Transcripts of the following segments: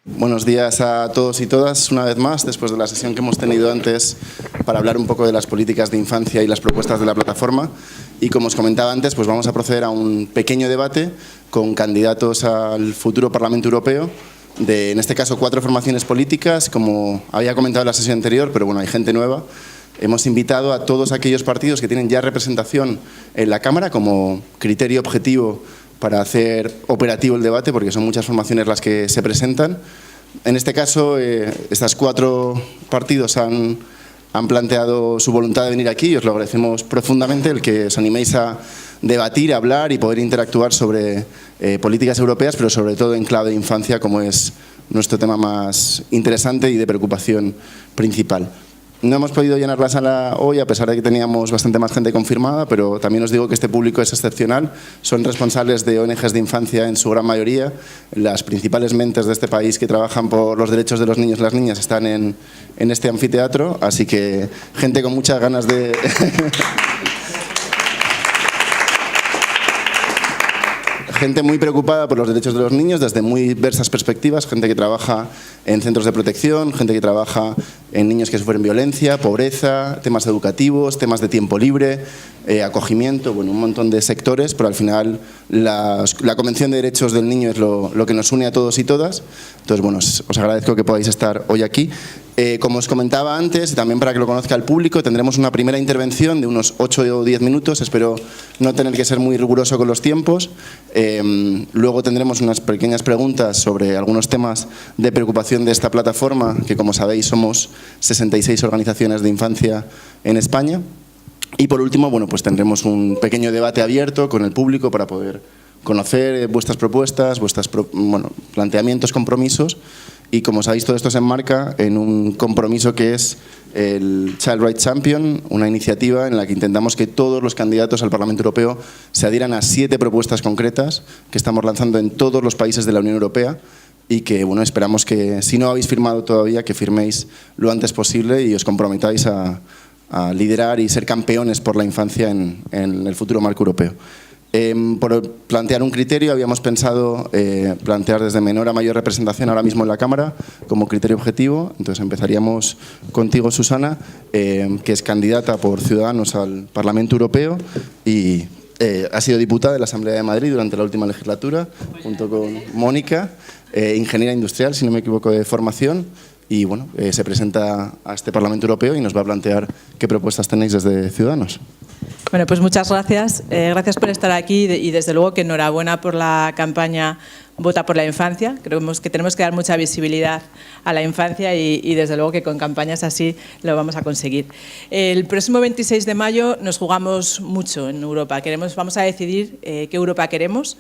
Buenos días a todos y todas, una vez más, después de la sesión que hemos tenido antes para hablar un poco de las políticas de infancia y las propuestas de la plataforma. Y como os comentaba antes, pues vamos a proceder a un pequeño debate con candidatos al futuro Parlamento Europeo, de, en este caso, 4 formaciones políticas, como había comentado en la sesión anterior, pero bueno, hay gente nueva. Hemos invitado a todos aquellos partidos que tienen ya representación en la Cámara como criterio objetivo para hacer operativo el debate, porque son muchas formaciones las que se presentan. En este caso, estos 4 partidos han planteado su voluntad de venir aquí y os lo agradecemos profundamente el que os animéis a debatir, a hablar y poder interactuar sobre políticas europeas, pero sobre todo en clave de infancia, como es nuestro tema más interesante y de preocupación principal. No hemos podido llenar la sala hoy, a pesar de que teníamos bastante más gente confirmada, pero también os digo que este público es excepcional. Son responsables de ONGs de infancia en su gran mayoría. Las principales mentes de este país que trabajan por los derechos de los niños y las niñas están en este anfiteatro, así que gente con muchas ganas de... Gente muy preocupada por los derechos de los niños desde muy diversas perspectivas, gente que trabaja en centros de protección, gente que trabaja en niños que sufren violencia, pobreza, temas educativos, temas de tiempo libre, acogimiento, bueno, un montón de sectores, pero al final la Convención de Derechos del Niño es lo que nos une a todos y todas. Entonces, bueno, os agradezco que podáis estar hoy aquí. Como os comentaba antes, y también para que lo conozca el público, tendremos una primera intervención de unos 8 o 10 minutos. Espero no tener que ser muy riguroso con los tiempos. Luego tendremos unas pequeñas preguntas sobre algunos temas de preocupación de esta plataforma, que como sabéis somos 66 organizaciones de infancia en España. Y por último, bueno, pues tendremos un pequeño debate abierto con el público para poder conocer vuestras propuestas, vuestros planteamientos, compromisos. Y como sabéis, todo esto se enmarca en un compromiso que es el Child Rights Champion, una iniciativa en la que intentamos que todos los candidatos al Parlamento Europeo se adhieran a 7 propuestas concretas que estamos lanzando en todos los países de la Unión Europea y que, bueno, esperamos que, si no habéis firmado todavía, que firméis lo antes posible y os comprometáis a liderar y ser campeones por la infancia en el futuro marco europeo. Por plantear un criterio, habíamos pensado plantear desde menor a mayor representación ahora mismo en la Cámara como criterio objetivo. Entonces empezaríamos contigo, Susana, que es candidata por Ciudadanos al Parlamento Europeo y ha sido diputada de la Asamblea de Madrid durante la última legislatura, junto con Mónica, ingeniera industrial, si no me equivoco, de formación. Y bueno, se presenta a este Parlamento Europeo y nos va a plantear qué propuestas tenéis desde Ciudadanos. Bueno, pues muchas gracias. Gracias por estar aquí y desde luego que enhorabuena por la campaña Vota por la Infancia. Creemos que tenemos que dar mucha visibilidad a la infancia y desde luego que con campañas así lo vamos a conseguir. El próximo 26 de mayo nos jugamos mucho en Europa. Vamos a decidir qué Europa queremos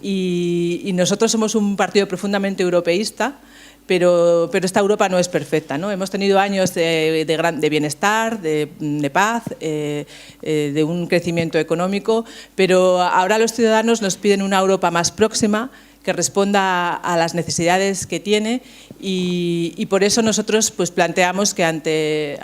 y nosotros somos un partido profundamente europeísta. Pero esta Europa no es perfecta, ¿no? Hemos tenido años de bienestar, de paz, de un crecimiento económico, pero ahora los ciudadanos nos piden una Europa más próxima, que responda a las necesidades que tiene y por eso nosotros pues planteamos que ante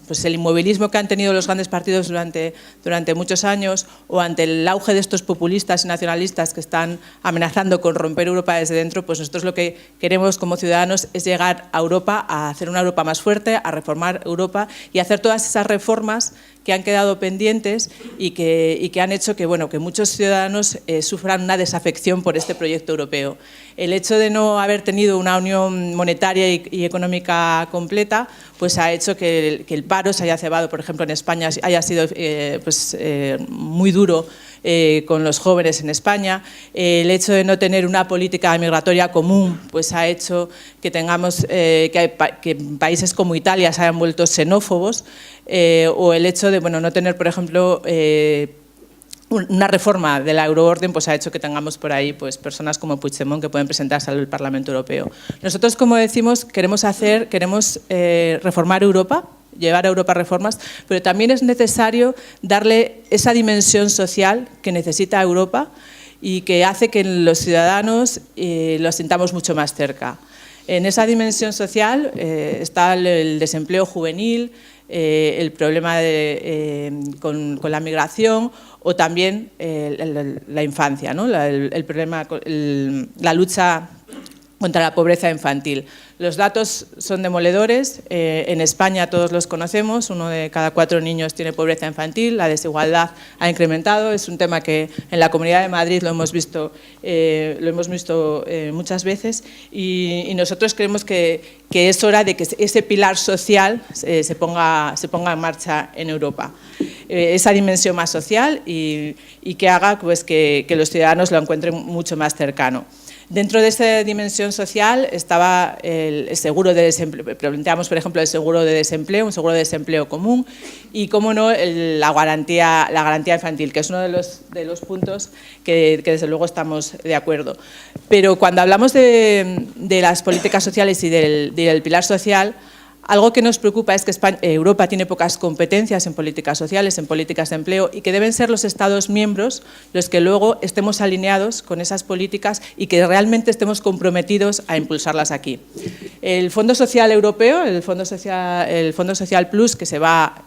pues el inmovilismo que han tenido los grandes partidos durante muchos años o ante el auge de estos populistas y nacionalistas que están amenazando con romper Europa desde dentro, pues nosotros lo que queremos como ciudadanos es llegar a Europa, a hacer una Europa más fuerte, a reformar Europa y hacer todas esas reformas que han quedado pendientes y que han hecho que muchos ciudadanos sufran una desafección por este proyecto europeo. El hecho de no haber tenido una unión monetaria y económica completa pues ha hecho que el paro se haya cebado, por ejemplo, en España haya sido muy duro con los jóvenes en España. El hecho de no tener una política migratoria común pues ha hecho que tengamos que países como Italia se hayan vuelto xenófobos o el hecho de no tener, por ejemplo, una reforma de la euroorden pues ha hecho que tengamos por ahí pues personas como Puigdemont que pueden presentarse al Parlamento Europeo. Nosotros, como decimos, queremos reformar Europa, llevar a Europa reformas, pero también es necesario darle esa dimensión social que necesita Europa y que hace que los ciudadanos los sintamos mucho más cerca. En esa dimensión social está el desempleo juvenil, el problema con la migración o también la infancia, ¿no? La lucha contra la pobreza infantil. Los datos son demoledores, en España todos los conocemos, 1 de cada 4 niños tiene pobreza infantil, la desigualdad ha incrementado, es un tema que en la Comunidad de Madrid lo hemos visto muchas veces y nosotros creemos que es hora de que ese pilar social se ponga en marcha en Europa. Esa dimensión más social y que haga pues, que los ciudadanos lo encuentren mucho más cercano. Dentro de esta dimensión social estaba el seguro de desempleo, planteamos por ejemplo el seguro de desempleo, un seguro de desempleo común y, cómo no, la garantía infantil, que es uno de los puntos que desde luego estamos de acuerdo. Pero cuando hablamos de las políticas sociales y del pilar social, algo que nos preocupa es que Europa tiene pocas competencias en políticas sociales, en políticas de empleo, y que deben ser los Estados miembros los que luego estemos alineados con esas políticas y que realmente estemos comprometidos a impulsarlas aquí. El Fondo Social Europeo, el Fondo Social Plus, que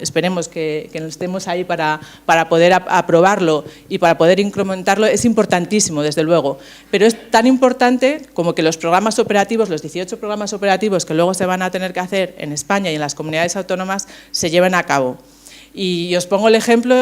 esperemos que nos estemos ahí para poder aprobarlo y para poder incrementarlo, es importantísimo, desde luego, pero es tan importante como que los programas operativos, los 18 programas operativos que luego se van a tener que hacer en España y en las comunidades autónomas se lleven a cabo. Y os pongo el ejemplo,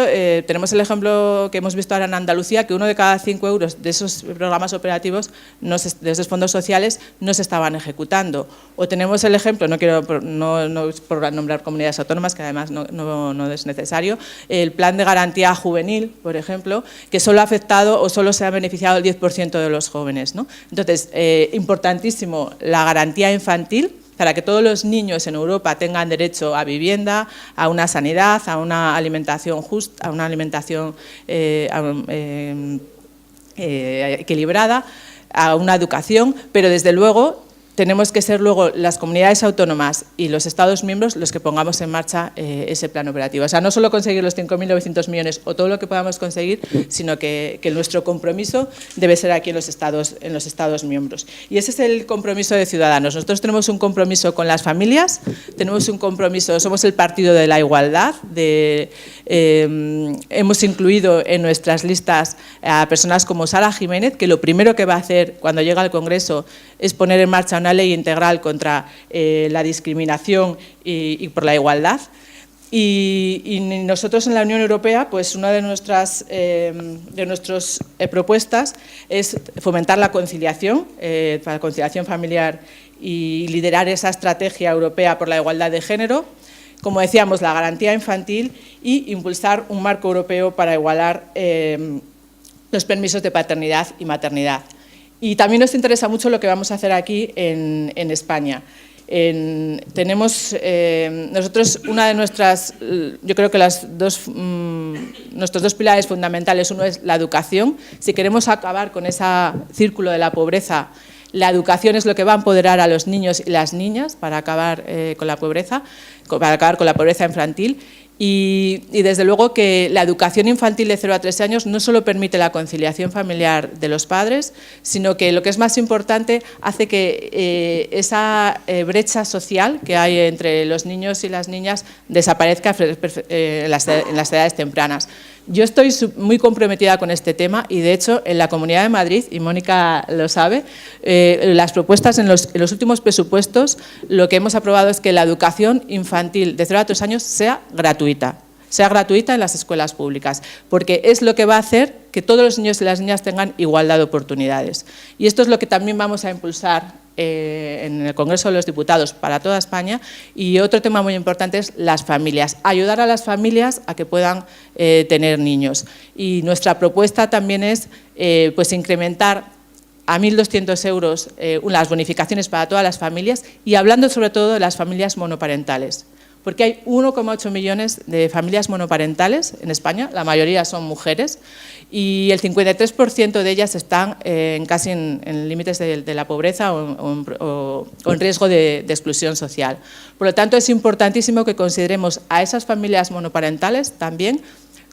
tenemos el ejemplo que hemos visto ahora en Andalucía, que 1 de cada 5 euros de esos programas operativos, de esos fondos sociales, no se estaban ejecutando. O tenemos el ejemplo, no es por nombrar comunidades autónomas, que además no es necesario, el plan de garantía juvenil, por ejemplo, que solo ha afectado o solo se ha beneficiado el 10% de los jóvenes, ¿no? Entonces, importantísimo la garantía infantil, para que todos los niños en Europa tengan derecho a vivienda, a una sanidad, a una alimentación justa, a una alimentación equilibrada, a una educación, pero desde luego tenemos que ser luego las comunidades autónomas y los Estados miembros los que pongamos en marcha ese plan operativo. O sea, no solo conseguir los 5.900 millones o todo lo que podamos conseguir, sino que nuestro compromiso debe ser aquí en los Estados miembros. Y ese es el compromiso de Ciudadanos. Nosotros tenemos un compromiso con las familias, tenemos un compromiso, somos el partido de la igualdad, hemos incluido en nuestras listas a personas como Sara Jiménez, que lo primero que va a hacer cuando llega al Congreso es poner en marcha una ley integral contra la discriminación y por la igualdad. Y nosotros en la Unión Europea, pues una de nuestras propuestas es fomentar la conciliación familiar y liderar esa estrategia europea por la igualdad de género. Como decíamos, la garantía infantil y impulsar un marco europeo para igualar los permisos de paternidad y maternidad. Y también nos interesa mucho lo que vamos a hacer aquí en España. Nosotros, una de nuestras, yo creo que nuestros dos pilares fundamentales, uno es la educación. Si queremos acabar con ese círculo de la pobreza, la educación es lo que va a empoderar a los niños y las niñas para acabar con la pobreza, infantil. Y desde luego que la educación infantil de 0 a 3 años no solo permite la conciliación familiar de los padres, sino que lo que es más importante, hace que esa brecha social que hay entre los niños y las niñas desaparezca en las edades tempranas. Yo estoy muy comprometida con este tema y, de hecho, en la Comunidad de Madrid, y Mónica lo sabe, las propuestas en los últimos presupuestos, lo que hemos aprobado es que la educación infantil de 0 a 3 años sea gratuita en las escuelas públicas, porque es lo que va a hacer que todos los niños y las niñas tengan igualdad de oportunidades. Y esto es lo que también vamos a impulsar en el Congreso de los Diputados para toda España. Y otro tema muy importante es las familias, ayudar a las familias a que puedan tener niños. Y nuestra propuesta también es pues incrementar a 1.200 euros las bonificaciones para todas las familias, y hablando sobre todo de las familias monoparentales, porque hay 1,8 millones de familias monoparentales en España, la mayoría son mujeres, y el 53% de ellas están casi en límites de la pobreza o en riesgo de exclusión social. Por lo tanto, es importantísimo que consideremos a esas familias monoparentales también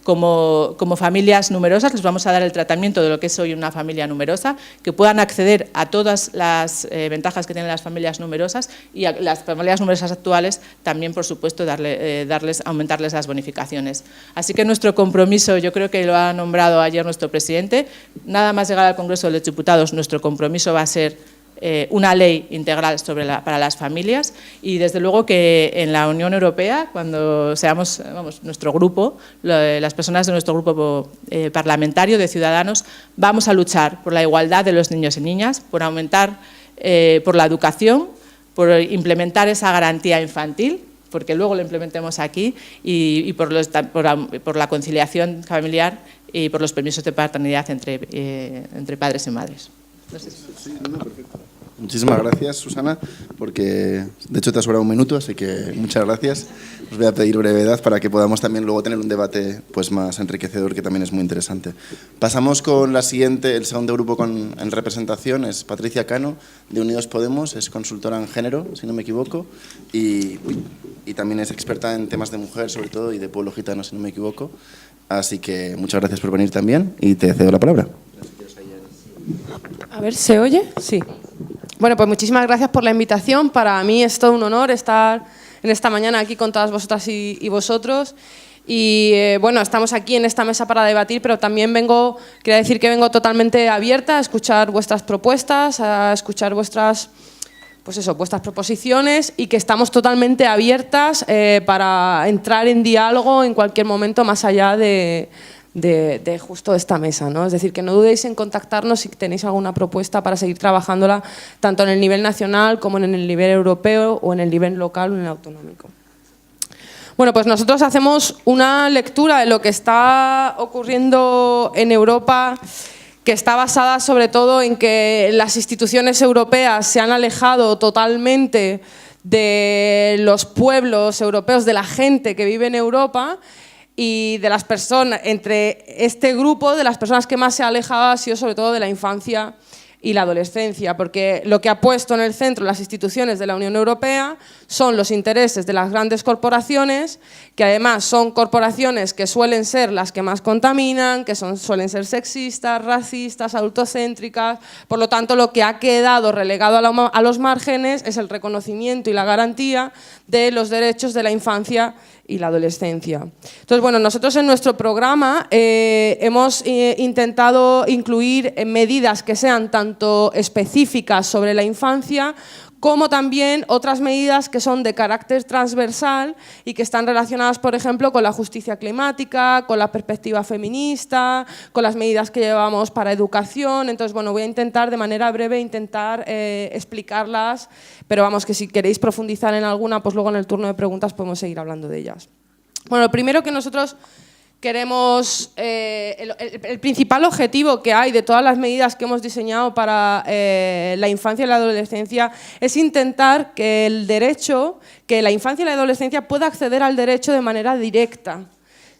como familias numerosas. Les vamos a dar el tratamiento de lo que es hoy una familia numerosa, que puedan acceder a todas las ventajas que tienen las familias numerosas, y a las familias numerosas actuales también, por supuesto, aumentarles las bonificaciones. Así que nuestro compromiso, yo creo que lo ha nombrado ayer nuestro presidente, nada más llegar al Congreso de los Diputados, nuestro compromiso va a ser una ley integral para las familias y desde luego que en la Unión Europea, cuando seamos nuestro grupo, las personas de nuestro grupo parlamentario de Ciudadanos, vamos a luchar por la igualdad de los niños y niñas, por aumentar, por la educación, por implementar esa garantía infantil, porque luego lo implementemos aquí, y por la conciliación familiar y por los permisos de paternidad entre padres y madres. No sé si... Sí, no, perfecto. Muchísimas gracias, Susana, porque de hecho te ha sobrado un minuto, así que muchas gracias. Os voy a pedir brevedad para que podamos también luego tener un debate pues, más enriquecedor, que también es muy interesante. Pasamos con el segundo grupo en representación, es Patricia Cano, de Unidos Podemos, es consultora en género, si no me equivoco, y también es experta en temas de mujer, sobre todo, y de pueblo gitano, si no me equivoco. Así que muchas gracias por venir también y te cedo la palabra. A ver, ¿se oye? Sí. Bueno, pues muchísimas gracias por la invitación. Para mí es todo un honor estar en esta mañana aquí con todas vosotras y vosotros. Y bueno, estamos aquí en esta mesa para debatir, pero también quería decir que vengo totalmente abierta a escuchar vuestras propuestas, a escuchar vuestras proposiciones y que estamos totalmente abiertas para entrar en diálogo en cualquier momento más allá de justo esta mesa, ¿no? Es decir, que no dudéis en contactarnos si tenéis alguna propuesta para seguir trabajándola tanto en el nivel nacional como en el nivel europeo o en el nivel local o en el autonómico. Bueno, pues nosotros hacemos una lectura de lo que está ocurriendo en Europa, que está basada sobre todo en que las instituciones europeas se han alejado totalmente de los pueblos europeos, de la gente que vive en Europa, y de las personas, entre este grupo de las personas que más se ha alejado ha sido sobre todo de la infancia y la adolescencia, porque lo que ha puesto en el centro las instituciones de la Unión Europea son los intereses de las grandes corporaciones, que además son corporaciones que suelen ser las que más contaminan, que suelen ser sexistas, racistas, adultocéntricas. Por lo tanto, lo que ha quedado relegado a los márgenes es el reconocimiento y la garantía de los derechos de la infancia y la adolescencia. Entonces, bueno, nosotros en nuestro programa hemos intentado incluir medidas que sean tanto específicas sobre la infancia como también otras medidas que son de carácter transversal y que están relacionadas, por ejemplo, con la justicia climática, con la perspectiva feminista, con las medidas que llevamos para educación. Entonces, bueno, voy a intentar de manera breve explicarlas, pero vamos, que si queréis profundizar en alguna, pues luego en el turno de preguntas podemos seguir hablando de ellas. Bueno, lo primero que nosotros queremos, el principal objetivo que hay de todas las medidas que hemos diseñado para la infancia y la adolescencia es intentar que la infancia y la adolescencia pueda acceder al derecho de manera directa,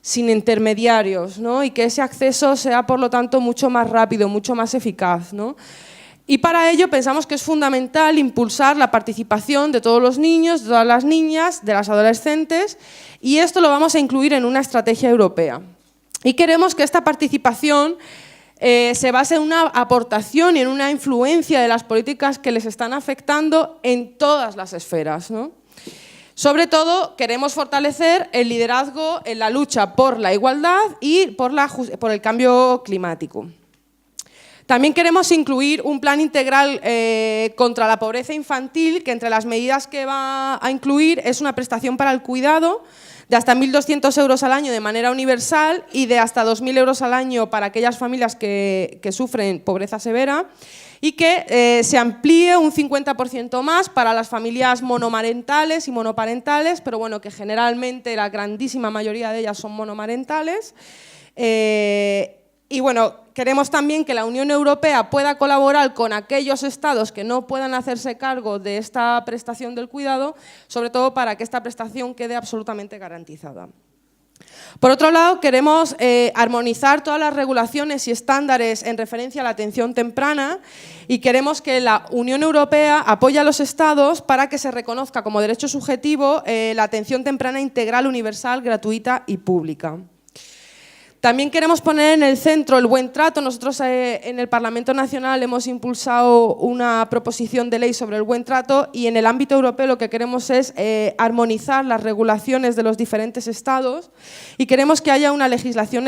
sin intermediarios, ¿no? Y que ese acceso sea, por lo tanto, mucho más rápido, mucho más eficaz, ¿no? Y para ello pensamos que es fundamental impulsar la participación de todos los niños, de todas las niñas, de las adolescentes, y esto lo vamos a incluir en una estrategia europea. Y queremos que esta participación se base en una aportación y en una influencia de las políticas que les están afectando en todas las esferas, ¿no? Sobre todo, queremos fortalecer el liderazgo en la lucha por la igualdad y por el cambio climático. También queremos incluir un plan integral contra la pobreza infantil, que entre las medidas que va a incluir es una prestación para el cuidado de hasta 1.200 euros al año de manera universal y de hasta 2.000 euros al año para aquellas familias que sufren pobreza severa, y que se amplíe un 50% más para las familias monomarentales y monoparentales, pero bueno, que generalmente la grandísima mayoría de ellas son monomarentales. Y bueno, queremos también que la Unión Europea pueda colaborar con aquellos estados que no puedan hacerse cargo de esta prestación del cuidado, sobre todo para que esta prestación quede absolutamente garantizada. Por otro lado, queremos armonizar todas las regulaciones y estándares en referencia a la atención temprana, y queremos que la Unión Europea apoye a los estados para que se reconozca como derecho subjetivo la atención temprana integral, universal, gratuita y pública. También queremos poner en el centro el buen trato. Nosotros en el Parlamento Nacional hemos impulsado una proposición de ley sobre el buen trato y en el ámbito europeo lo que queremos es armonizar las regulaciones de los diferentes estados y queremos que haya una legislación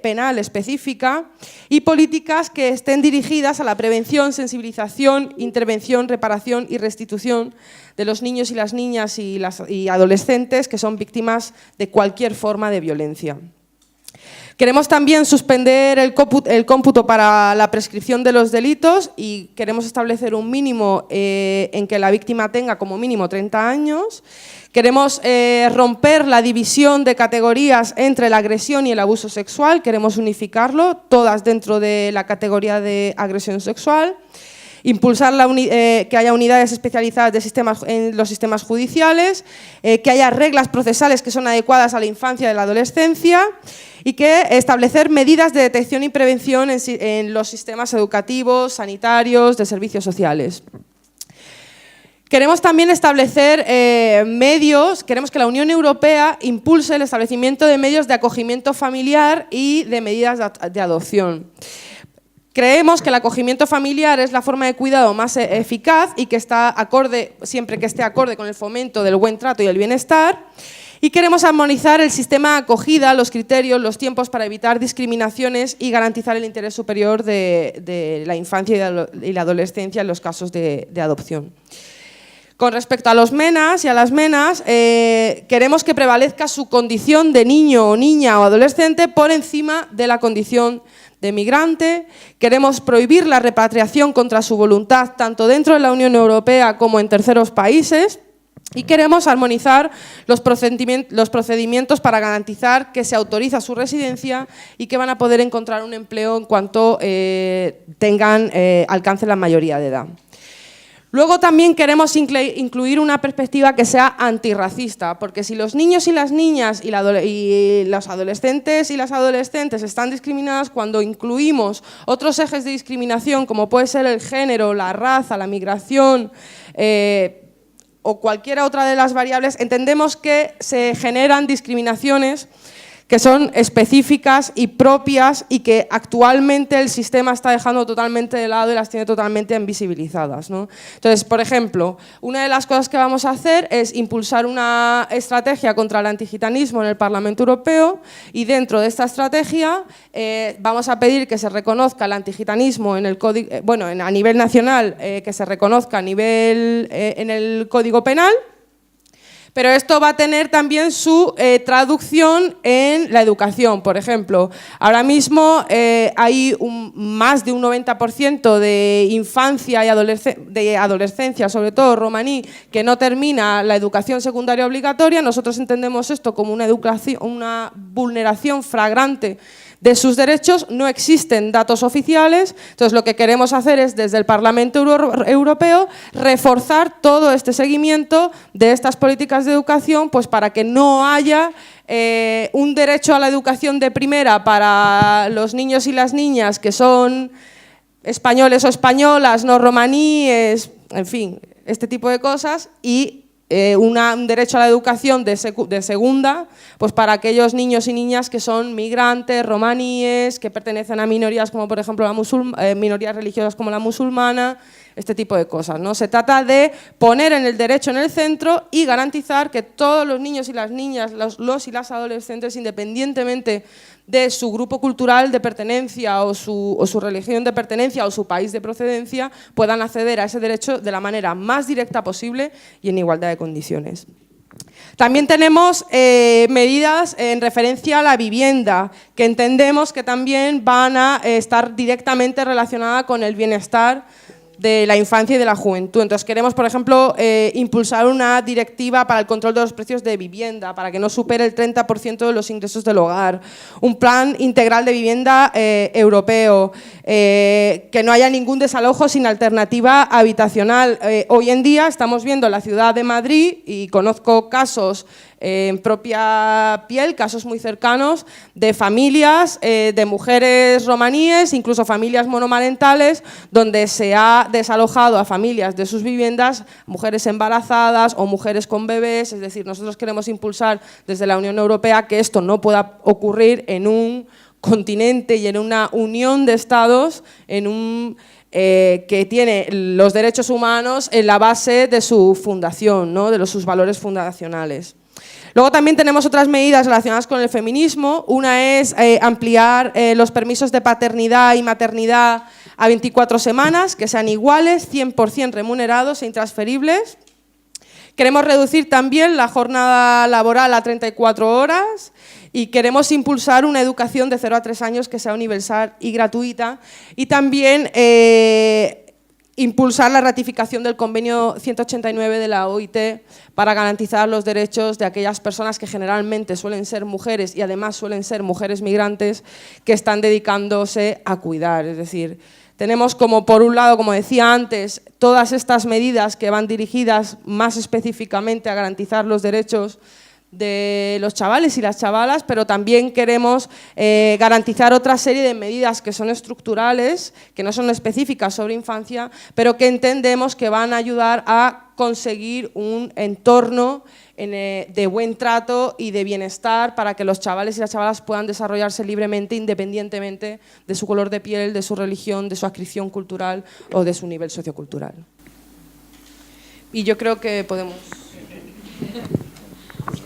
penal específica y políticas que estén dirigidas a la prevención, sensibilización, intervención, reparación y restitución de los niños y las niñas y adolescentes que son víctimas de cualquier forma de violencia. Queremos también suspender el cómputo para la prescripción de los delitos y queremos establecer un mínimo en que la víctima tenga como mínimo 30 años. Queremos romper la división de categorías entre la agresión y el abuso sexual, queremos unificarlo, todas dentro de la categoría de agresión sexual. Impulsar que haya unidades especializadas en los sistemas judiciales, que haya reglas procesales que son adecuadas a la infancia y a la adolescencia y que establecer medidas de detección y prevención en los sistemas educativos, sanitarios, de servicios sociales. Queremos también establecer queremos que la Unión Europea impulse el establecimiento de medios de acogimiento familiar y de medidas de adopción. Creemos que el acogimiento familiar es la forma de cuidado más eficaz y que está siempre que esté acorde con el fomento del buen trato y el bienestar. Y queremos armonizar el sistema de acogida, los criterios, los tiempos para evitar discriminaciones y garantizar el interés superior de la infancia y la adolescencia en los casos de adopción. Con respecto a los menas y a las menas, queremos que prevalezca su condición de niño o niña o adolescente por encima de la condición de migrante. Queremos prohibir la repatriación contra su voluntad tanto dentro de la Unión Europea como en terceros países y queremos armonizar los procedimientos para garantizar que se autoriza su residencia y que van a poder encontrar un empleo en cuanto alcancen la mayoría de edad. Luego también queremos incluir una perspectiva que sea antirracista, porque si los niños y las niñas y los adolescentes y las adolescentes están discriminadas, cuando incluimos otros ejes de discriminación, como puede ser el género, la raza, la migración o cualquiera otra de las variables, entendemos que se generan discriminaciones que son específicas y propias y que actualmente el sistema está dejando totalmente de lado y las tiene totalmente invisibilizadas, ¿no? Entonces, por ejemplo, una de las cosas que vamos a hacer es impulsar una estrategia contra el antigitanismo en el Parlamento Europeo y dentro de esta estrategia vamos a pedir que se reconozca el antigitanismo en el código, a nivel nacional, que se reconozca en el Código Penal. Pero esto va a tener también su traducción en la educación. Por ejemplo, ahora mismo hay más de un 90% de infancia y de adolescencia, sobre todo romaní, que no termina la educación secundaria obligatoria. Nosotros entendemos esto como una vulneración flagrante de sus derechos. No existen datos oficiales, entonces lo que queremos hacer es desde el Parlamento Europeo reforzar todo este seguimiento de estas políticas de educación, pues para que no haya un derecho a la educación de primera para los niños y las niñas que son españoles o españolas, no romaníes, en fin, este tipo de cosas, y un derecho a la educación de segunda, pues para aquellos niños y niñas que son migrantes, romaníes, que pertenecen a minorías como por ejemplo minorías religiosas como la musulmana, este tipo de cosas, ¿no? Se trata de poner el derecho en el centro y garantizar que todos los niños y las niñas, los y las adolescentes, independientemente de su grupo cultural de pertenencia o su religión de pertenencia o su país de procedencia, puedan acceder a ese derecho de la manera más directa posible y en igualdad de condiciones. También tenemos medidas en referencia a la vivienda, que entendemos que también van a estar directamente relacionadas con el bienestar de la infancia y de la juventud. Entonces queremos, por ejemplo, impulsar una directiva para el control de los precios de vivienda, para que no supere el 30% de los ingresos del hogar, un plan integral de vivienda europeo, que no haya ningún desalojo sin alternativa habitacional. Hoy en día estamos viendo en la ciudad de Madrid, y conozco casos en propia piel casos muy cercanos de familias, de mujeres romaníes, incluso familias monomarentales, donde se ha desalojado a familias de sus viviendas, mujeres embarazadas o mujeres con bebés. Es decir, nosotros queremos impulsar desde la Unión Europea que esto no pueda ocurrir en un continente y en una unión de estados, que tiene los derechos humanos en la base de su fundación, ¿no? De sus valores fundacionales. Luego también tenemos otras medidas relacionadas con el feminismo. Una es ampliar los permisos de paternidad y maternidad a 24 semanas, que sean iguales, 100% remunerados e intransferibles. Queremos reducir también la jornada laboral a 34 horas y queremos impulsar una educación de 0 a 3 años que sea universal y gratuita, y también impulsar la ratificación del convenio 189 de la OIT para garantizar los derechos de aquellas personas que generalmente suelen ser mujeres y además suelen ser mujeres migrantes que están dedicándose a cuidar. Es decir, tenemos como por un lado, como decía antes, todas estas medidas que van dirigidas más específicamente a garantizar los derechos de los chavales y las chavalas, pero también queremos garantizar otra serie de medidas que son estructurales, que no son específicas sobre infancia, pero que entendemos que van a ayudar a conseguir un entorno de buen trato y de bienestar para que los chavales y las chavalas puedan desarrollarse libremente, independientemente de su color de piel, de su religión, de su adscripción cultural o de su nivel sociocultural. Y yo creo que podemos...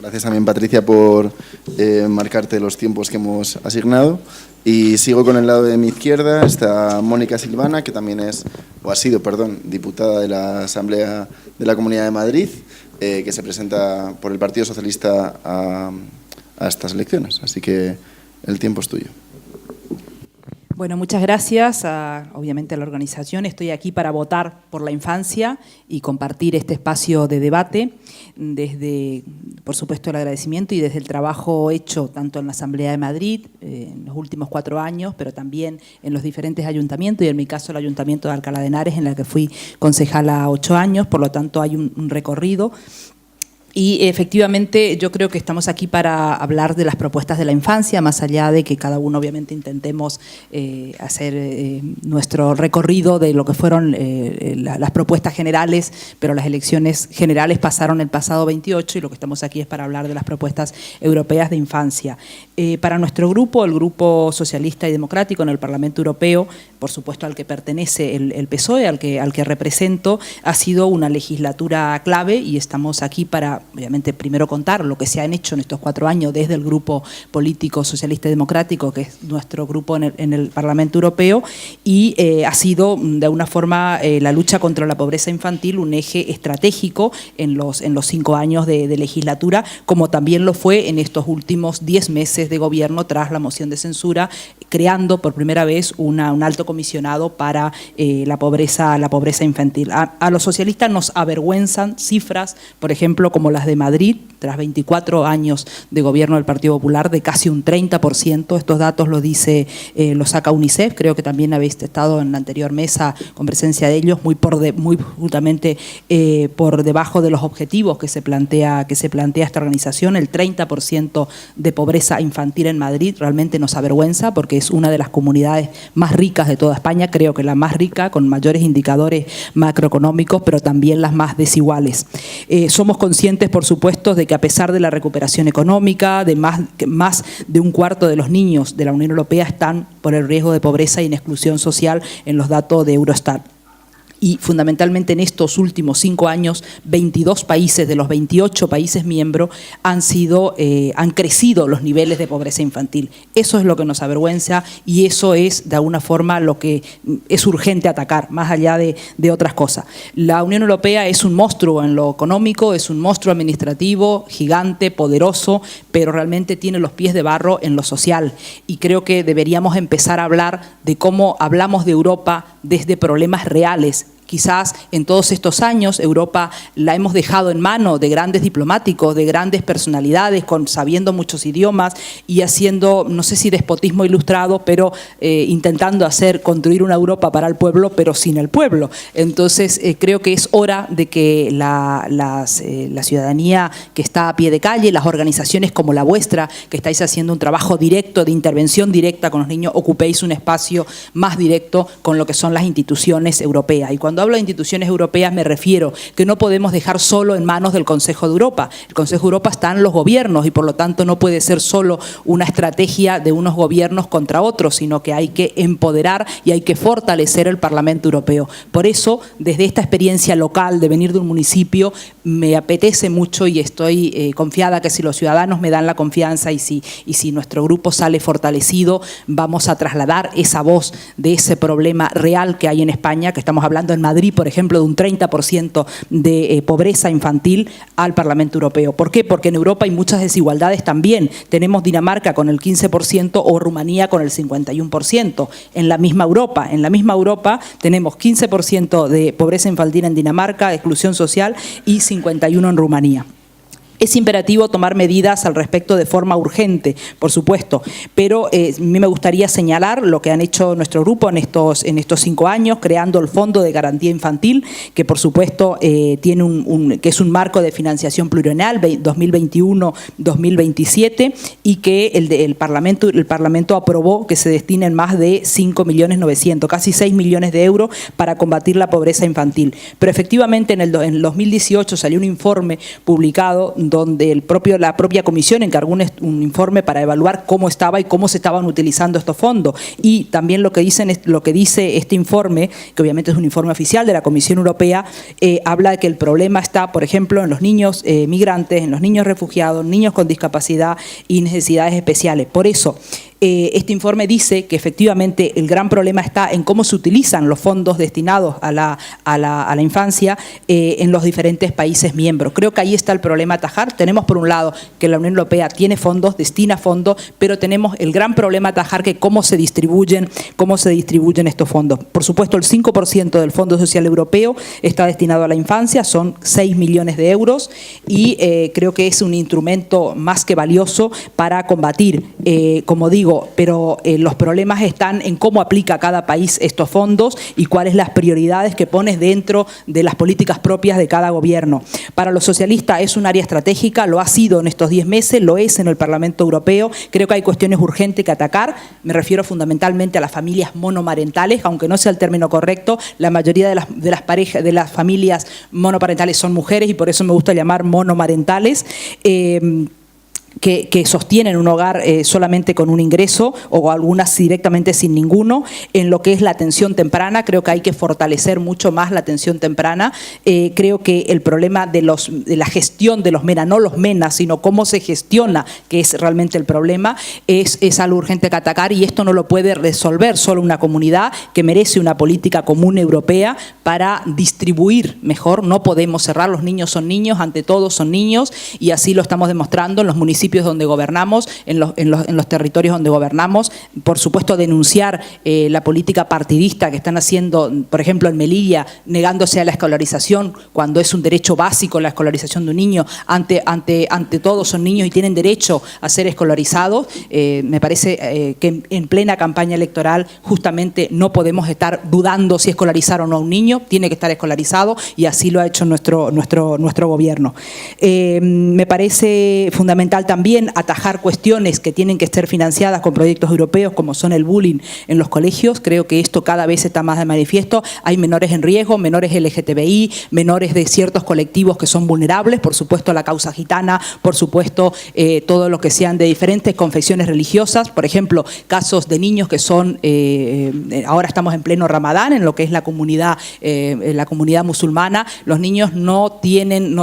Gracias también, Patricia, por marcarte los tiempos que hemos asignado. Y sigo con el lado de mi izquierda, está Mónica Silvana, que también es, o ha sido, perdón, diputada de la Asamblea de la Comunidad de Madrid, que se presenta por el Partido Socialista a estas elecciones. Así que el tiempo es tuyo. Bueno, muchas gracias obviamente a la organización. Estoy aquí para votar por la infancia y compartir este espacio de debate desde, por supuesto, el agradecimiento y desde el trabajo hecho tanto en la Asamblea de Madrid en los últimos 4 años, pero también en los diferentes ayuntamientos, y en mi caso el Ayuntamiento de Alcalá de Henares, en el que fui concejala 8 años, por lo tanto hay un recorrido. Y efectivamente yo creo que estamos aquí para hablar de las propuestas de la infancia, más allá de que cada uno obviamente intentemos hacer nuestro recorrido de lo que fueron las propuestas generales, pero las elecciones generales pasaron el pasado 28 y lo que estamos aquí es para hablar de las propuestas europeas de infancia. Para nuestro grupo, el Grupo Socialista y Democrático en el Parlamento Europeo, por supuesto al que pertenece el PSOE, al que represento, ha sido una legislatura clave y estamos aquí para, obviamente, primero contar lo que se han hecho en estos 4 años desde el Grupo Político Socialista y Democrático, que es nuestro grupo en el Parlamento Europeo, y ha sido, de alguna forma, la lucha contra la pobreza infantil un eje estratégico en los 5 años de legislatura, como también lo fue en estos últimos 10 meses de gobierno tras la moción de censura, creando por primera vez un alto comisionado para la pobreza infantil. A los socialistas nos avergüenzan cifras, por ejemplo, como las de Madrid, tras 24 años de gobierno del Partido Popular, de casi un 30%. Estos datos los saca UNICEF, creo que también habéis estado en la anterior mesa con presencia de ellos, muy justamente por debajo de los objetivos que se plantea esta organización. El 30% de pobreza infantil en Madrid realmente nos avergüenza porque es una de las comunidades más ricas de toda España, creo que la más rica, con mayores indicadores macroeconómicos, pero también las más desiguales. Somos conscientes, por supuesto, de que a pesar de la recuperación económica, de más de un cuarto de los niños de la Unión Europea están por el riesgo de pobreza y en exclusión social en los datos de Eurostat. Y fundamentalmente en estos últimos 5 años, 22 países de los 28 países miembros han crecido los niveles de pobreza infantil. Eso es lo que nos avergüenza y eso es de alguna forma lo que es urgente atacar, más allá de otras cosas. La Unión Europea es un monstruo en lo económico, es un monstruo administrativo, gigante, poderoso, pero realmente tiene los pies de barro en lo social. Y creo que deberíamos empezar a hablar de cómo hablamos de Europa desde problemas reales quizás en todos estos años Europa la hemos dejado en mano de grandes diplomáticos, de grandes personalidades, sabiendo muchos idiomas y haciendo, no sé si despotismo ilustrado, pero intentando construir una Europa para el pueblo, pero sin el pueblo. Entonces, creo que es hora de que la ciudadanía que está a pie de calle, las organizaciones como la vuestra, que estáis haciendo un trabajo directo, de intervención directa con los niños, ocupéis un espacio más directo con lo que son las instituciones europeas. Y cuando hablo de instituciones europeas me refiero que no podemos dejar solo en manos del Consejo de Europa. El Consejo de Europa está en los gobiernos y por lo tanto no puede ser solo una estrategia de unos gobiernos contra otros, sino que hay que empoderar y hay que fortalecer el Parlamento Europeo. Por eso, desde esta experiencia local de venir de un municipio, me apetece mucho y estoy confiada que si los ciudadanos me dan la confianza y si nuestro grupo sale fortalecido, vamos a trasladar esa voz de ese problema real que hay en España, que estamos hablando en Madrid, por ejemplo, de un 30% de pobreza infantil al Parlamento Europeo. ¿Por qué? Porque en Europa hay muchas desigualdades también. Tenemos Dinamarca con el 15% o Rumanía con el 51%. En la misma Europa tenemos 15% de pobreza infantil en Dinamarca, exclusión social, y 51% en Rumanía. Es imperativo tomar medidas al respecto de forma urgente, por supuesto, pero a mí me gustaría señalar lo que han hecho nuestro grupo en estos 5 años, creando el Fondo de Garantía Infantil, que por supuesto tiene que es un marco de financiación plurianual 2021-2027 y que el Parlamento aprobó que se destinen más de 5.900.000, casi 6 millones de euros para combatir la pobreza infantil. Pero efectivamente en el 2018 salió un informe publicado donde la propia comisión encargó un informe para evaluar cómo estaba y cómo se estaban utilizando estos fondos. Y también lo que dice este informe, que obviamente es un informe oficial de la Comisión Europea, habla de que el problema está, por ejemplo, en los niños migrantes, en los niños refugiados, niños con discapacidad y necesidades especiales. Por eso, este informe dice que efectivamente el gran problema está en cómo se utilizan los fondos destinados a la infancia en los diferentes países miembros. Creo que ahí está el problema a atajar. Tenemos por un lado que la Unión Europea tiene fondos, destina fondos, pero tenemos el gran problema a atajar que cómo se distribuyen estos fondos. Por supuesto, el 5% del Fondo Social Europeo está destinado a la infancia, son 6 millones de euros y creo que es un instrumento más que valioso para combatir, como digo, pero los problemas están en cómo aplica cada país estos fondos y cuáles las prioridades que pones dentro de las políticas propias de cada gobierno. Para los socialistas es un área estratégica, lo ha sido en estos 10 meses, lo es en el Parlamento Europeo. Creo que hay cuestiones urgentes que atacar. Me refiero fundamentalmente a las familias monomarentales, aunque no sea el término correcto. La mayoría de las familias monoparentales son mujeres y por eso me gusta llamar monomarentales. Que sostienen un hogar solamente con un ingreso o algunas directamente sin ninguno. En lo que es la atención temprana, creo que hay que fortalecer mucho más la atención temprana. Creo que el problema de la gestión de los MENA, no los MENA, sino cómo se gestiona, que es realmente el problema, es algo urgente que atacar y esto no lo puede resolver solo una comunidad que merece una política común europea para distribuir mejor. No podemos cerrar, los niños son niños, ante todo son niños y así lo estamos demostrando en los municipios donde gobernamos, en los territorios donde gobernamos. Por supuesto, denunciar la política partidista que están haciendo, por ejemplo, en Melilla, negándose a la escolarización, cuando es un derecho básico la escolarización de un niño. Ante todo son niños y tienen derecho a ser escolarizados. Me parece que en plena campaña electoral justamente no podemos estar dudando si escolarizar o no a un niño, tiene que estar escolarizado y así lo ha hecho nuestro gobierno. Me parece fundamental también atajar cuestiones que tienen que ser financiadas con proyectos europeos, como son el bullying en los colegios. Creo que esto cada vez está más de manifiesto. Hay menores en riesgo, menores LGTBI, menores de ciertos colectivos que son vulnerables, por supuesto la causa gitana, por supuesto todo lo que sean de diferentes confesiones religiosas. Por ejemplo, casos de niños que son, ahora estamos en pleno Ramadán, en lo que es la comunidad musulmana. Los niños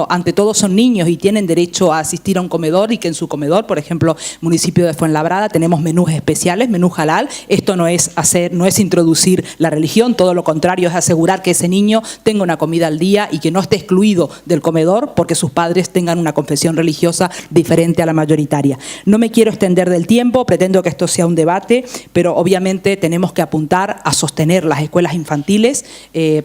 ante todo son niños y tienen derecho a asistir a un comedor y que en su su comedor. Por ejemplo, municipio de Fuenlabrada tenemos menús especiales, menú halal. Esto no es introducir la religión, todo lo contrario, es asegurar que ese niño tenga una comida al día y que no esté excluido del comedor porque sus padres tengan una confesión religiosa diferente a la mayoritaria. No me quiero extender del tiempo, pretendo que esto sea un debate, pero obviamente tenemos que apuntar a sostener las escuelas infantiles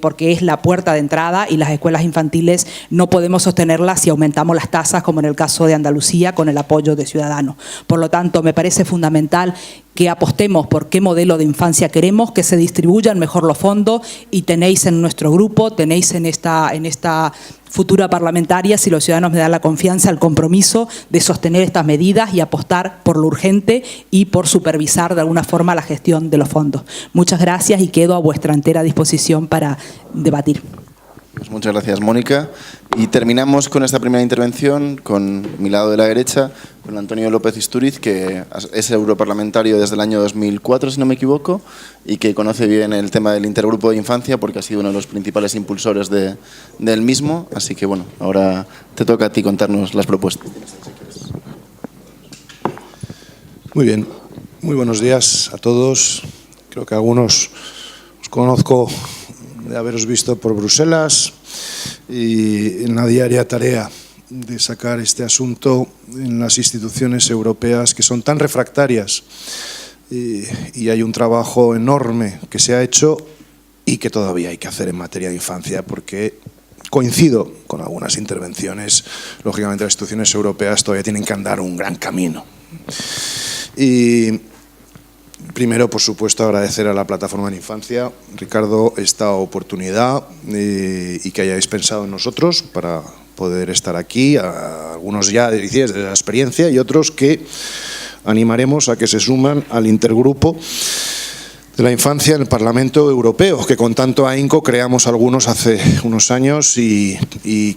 porque es la puerta de entrada, y las escuelas infantiles no podemos sostenerlas si aumentamos las tasas, como en el caso de Andalucía, con el apoyo de Ciudadanos. Por lo tanto, me parece fundamental que apostemos por qué modelo de infancia queremos, que se distribuyan mejor los fondos, y tenéis en nuestro grupo, tenéis en esta futura parlamentaria, si los ciudadanos me dan la confianza, el compromiso de sostener estas medidas y apostar por lo urgente y por supervisar de alguna forma la gestión de los fondos. Muchas gracias y quedo a vuestra entera disposición para debatir. Pues muchas gracias, Mónica. Y terminamos con esta primera intervención con mi lado de la derecha, con Antonio López Istúriz, que es europarlamentario desde el año 2004, si no me equivoco, y que conoce bien el tema del intergrupo de infancia porque ha sido uno de los principales impulsores del mismo. Así que, bueno, ahora te toca a ti contarnos las propuestas. Muy bien. Muy buenos días a todos. Creo que algunos os conozco de haberos visto por Bruselas y en la diaria tarea de sacar este asunto en las instituciones europeas que son tan refractarias, y hay un trabajo enorme que se ha hecho y que todavía hay que hacer en materia de infancia, porque coincido con algunas intervenciones. Lógicamente las instituciones europeas todavía tienen que andar un gran camino. Y primero, por supuesto, agradecer a la Plataforma de la Infancia, Ricardo, esta oportunidad y que hayáis pensado en nosotros para poder estar aquí. A algunos ya decíais de la experiencia y otros que animaremos a que se suman al intergrupo de la infancia en el Parlamento Europeo, que con tanto ahínco creamos algunos hace unos años y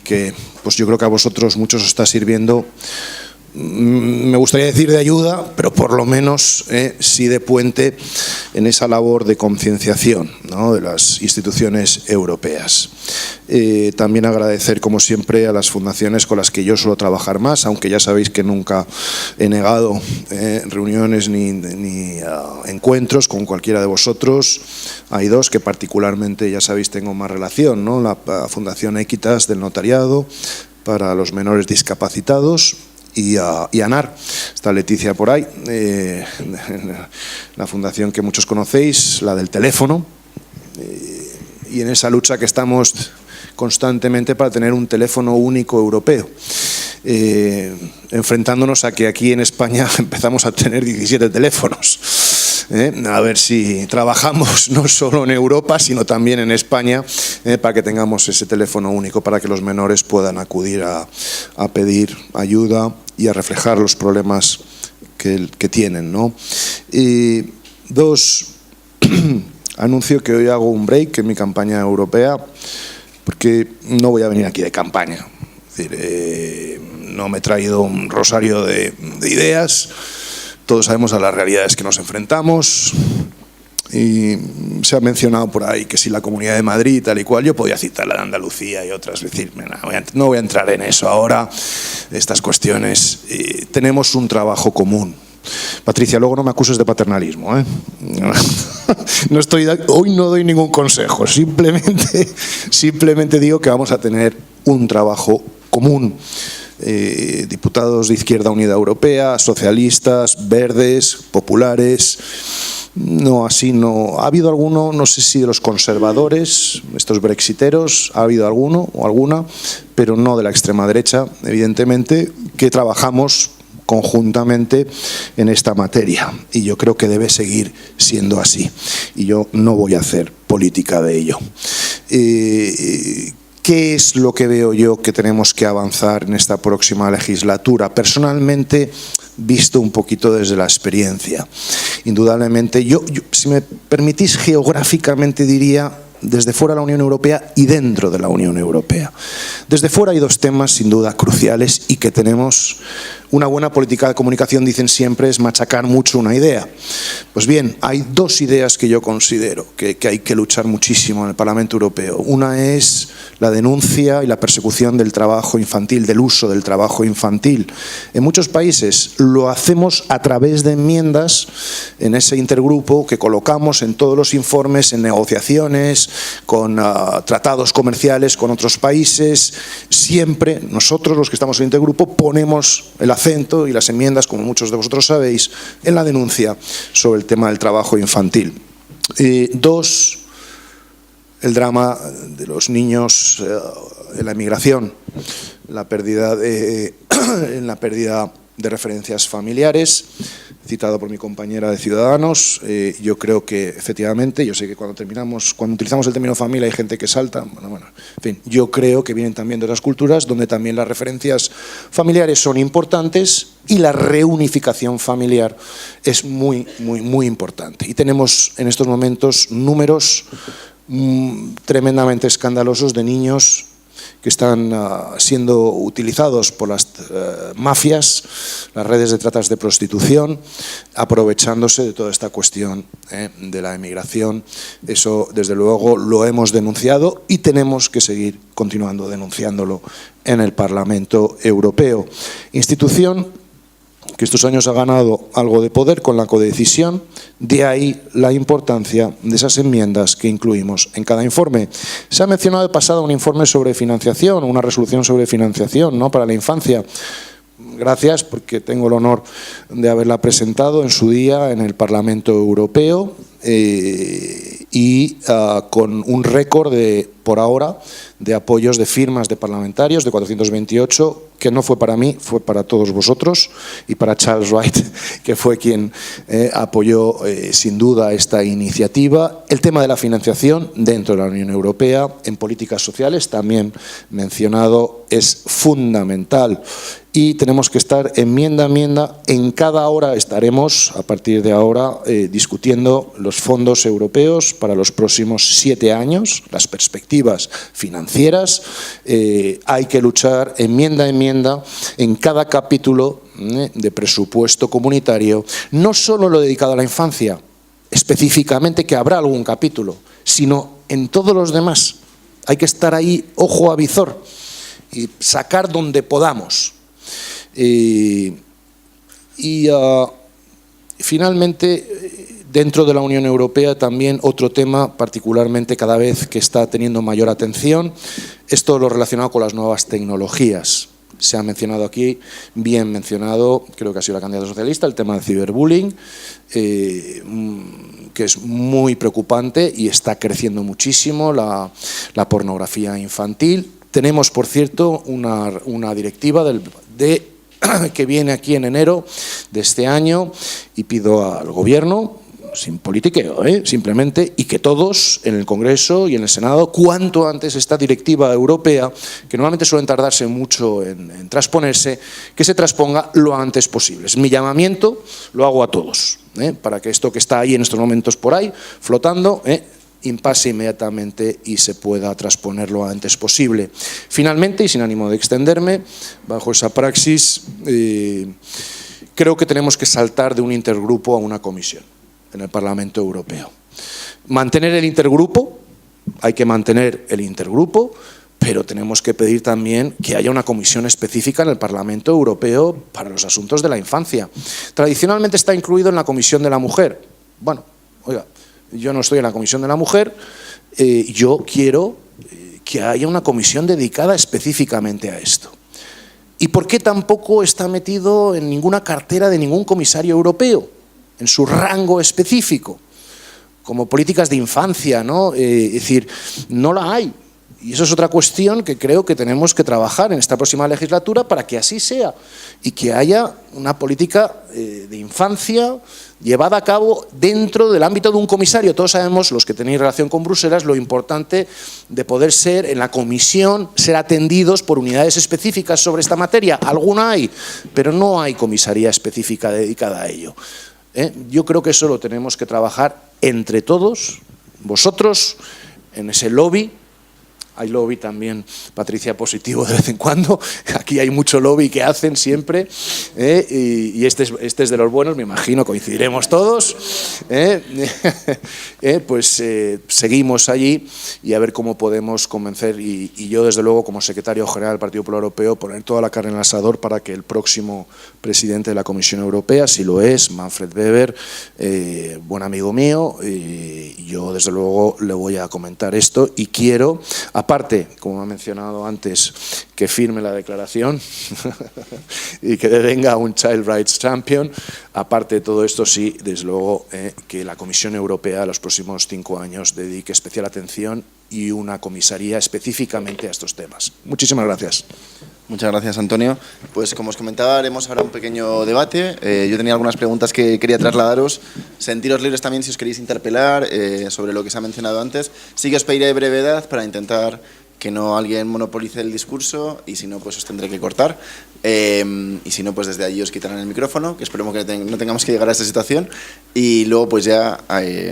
que pues yo creo que a vosotros muchos os está sirviendo. Me gustaría decir de ayuda, pero por lo menos sí de puente en esa labor de concienciación, ¿no?, de las instituciones europeas. También agradecer, como siempre, a las fundaciones con las que yo suelo trabajar más, aunque ya sabéis que nunca he negado reuniones ni encuentros con cualquiera de vosotros. Hay dos que particularmente, ya sabéis, tengo más relación, ¿no? La Fundación Equitas del Notariado para los menores discapacitados, y ANAR, está Leticia por ahí, la fundación que muchos conocéis, la del teléfono, y en esa lucha que estamos constantemente para tener un teléfono único europeo, enfrentándonos a que aquí en España empezamos a tener 17 teléfonos. A ver si trabajamos no solo en Europa, sino también en España, para que tengamos ese teléfono único, para que los menores puedan acudir a pedir ayuda y a reflejar los problemas que tienen, ¿no? Y dos, anuncio que hoy hago un break en mi campaña europea, porque no voy a venir aquí de campaña. Es decir, no me he traído un rosario de ideas. Todos sabemos a las realidades que nos enfrentamos, y se ha mencionado por ahí que si la Comunidad de Madrid, tal y cual, yo podía citar la de Andalucía y otras, es decir, no voy a entrar en eso ahora, estas cuestiones. Tenemos un trabajo común. Patricia, luego no me acuses de paternalismo, ¿eh? Hoy no doy ningún consejo, simplemente digo que vamos a tener un trabajo común. Diputados de Izquierda Unida Europea, socialistas, verdes, populares. No, así no. Ha habido alguno, no sé si de los conservadores, estos brexiteros, ha habido alguno o alguna, pero no de la extrema derecha, evidentemente, que trabajamos conjuntamente en esta materia, y yo creo que debe seguir siendo así, y yo no voy a hacer política de ello. ¿Qué es lo que veo yo que tenemos que avanzar en esta próxima legislatura? Personalmente, visto un poquito desde la experiencia, indudablemente, yo si me permitís geográficamente diría desde fuera de la Unión Europea y dentro de la Unión Europea. Desde fuera hay dos temas sin duda cruciales y que tenemos una buena política de comunicación, dicen siempre, es machacar mucho una idea. Pues bien, hay dos ideas que yo considero que hay que luchar muchísimo en el Parlamento Europeo. Una es la denuncia y la persecución del trabajo infantil, del uso del trabajo infantil. En muchos países lo hacemos a través de enmiendas en ese intergrupo que colocamos en todos los informes, en negociaciones, con tratados comerciales con otros países. Siempre nosotros, los que estamos en el intergrupo, ponemos el acento y las enmiendas, como muchos de vosotros sabéis, en la denuncia sobre el tema del trabajo infantil. Dos, el drama de los niños en la emigración, la pérdida de referencias familiares, citado por mi compañera de Ciudadanos. Yo creo que efectivamente, yo sé que cuando utilizamos el término familia hay gente que salta, bueno, en fin, yo creo que vienen también de otras culturas donde también las referencias familiares son importantes y la reunificación familiar es muy, muy, muy importante. Y tenemos en estos momentos números tremendamente escandalosos de niños que están siendo utilizados por las mafias, las redes de tratas de prostitución, aprovechándose de toda esta cuestión de la emigración. Eso, desde luego, lo hemos denunciado y tenemos que seguir continuando denunciándolo en el Parlamento Europeo. Institución que estos años ha ganado algo de poder con la codecisión, de ahí la importancia de esas enmiendas que incluimos en cada informe. Se ha mencionado de pasada un informe sobre financiación, una resolución sobre financiación, ¿no?, para la infancia. Gracias, porque tengo el honor de haberla presentado en su día en el Parlamento Europeo y con un récord por ahora de apoyos de firmas de parlamentarios, de 428, que no fue para mí, fue para todos vosotros y para Charles Wright, que fue quien apoyó sin duda esta iniciativa. El tema de la financiación dentro de la Unión Europea, en políticas sociales, también mencionado, es fundamental. Y tenemos que estar enmienda a enmienda, en cada hora estaremos, a partir de ahora, discutiendo los fondos europeos para los próximos 7 años, las perspectivas financieras. Hay que luchar enmienda a enmienda en cada capítulo de presupuesto comunitario, no solo lo dedicado a la infancia, específicamente, que habrá algún capítulo, sino en todos los demás. Hay que estar ahí, ojo a visor, y sacar donde podamos. Finalmente, dentro de la Unión Europea también otro tema particularmente cada vez que está teniendo mayor atención es todo lo relacionado con las nuevas tecnologías. Se ha mencionado aquí, bien mencionado, creo que ha sido la candidata socialista, el tema del ciberbullying, que es muy preocupante y está creciendo muchísimo, la pornografía infantil. Tenemos, por cierto, una directiva que viene aquí en enero de este año y pido al Gobierno, sin politiqueo, simplemente, y que todos en el Congreso y en el Senado, cuanto antes esta directiva europea, que normalmente suelen tardarse mucho en transponerse, que se transponga lo antes posible. Es mi llamamiento, lo hago a todos, para que esto que está ahí en estos momentos por ahí, flotando, impase inmediatamente y se pueda transponer lo antes posible. Finalmente, y sin ánimo de extenderme, bajo esa praxis, creo que tenemos que saltar de un intergrupo a una comisión en el Parlamento Europeo. Mantener el intergrupo, hay que mantener el intergrupo, pero tenemos que pedir también que haya una comisión específica en el Parlamento Europeo para los asuntos de la infancia. Tradicionalmente está incluido en la Comisión de la Mujer. Bueno, oiga, yo no estoy en la Comisión de la Mujer, yo quiero que haya una comisión dedicada específicamente a esto. ¿Y por qué tampoco está metido en ninguna cartera de ningún comisario europeo, en su rango específico, como políticas de infancia, ¿no? Es decir, no la hay. Y eso es otra cuestión que creo que tenemos que trabajar en esta próxima legislatura para que así sea y que haya una política de infancia llevada a cabo dentro del ámbito de un comisario. Todos sabemos, los que tenéis relación con Bruselas, lo importante de poder ser en la comisión, ser atendidos por unidades específicas sobre esta materia. Alguna hay, pero no hay comisaría específica dedicada a ello. Yo creo que eso lo tenemos que trabajar entre todos, vosotros, en ese lobby, hay lobby también, Patricia, positivo de vez en cuando. Aquí hay mucho lobby que hacen siempre, y este es de los buenos, me imagino, coincidiremos todos. Pues seguimos allí y a ver cómo podemos convencer, y yo desde luego como secretario general del Partido Popular Europeo, poner toda la carne en el asador para que el próximo presidente de la Comisión Europea, si lo es, Manfred Weber, buen amigo mío, yo desde luego le voy a comentar esto, y quiero, aparte, como ha mencionado antes, que firme la declaración y que devenga un Child Rights Champion. Aparte de todo esto, sí, desde luego, que la Comisión Europea los próximos 5 años dedique especial atención y una comisaría específicamente a estos temas. Muchísimas gracias. Muchas gracias, Antonio. Pues como os comentaba, haremos ahora un pequeño debate. Yo tenía algunas preguntas que quería trasladaros. Sentiros libres también si os queréis interpelar sobre lo que se ha mencionado antes. Sí que os pediré brevedad para intentar que no alguien monopolice el discurso, y si no, pues os tendré que cortar. Y si no, pues desde allí os quitarán el micrófono, que esperemos que no tengamos que llegar a esta situación, y luego pues ya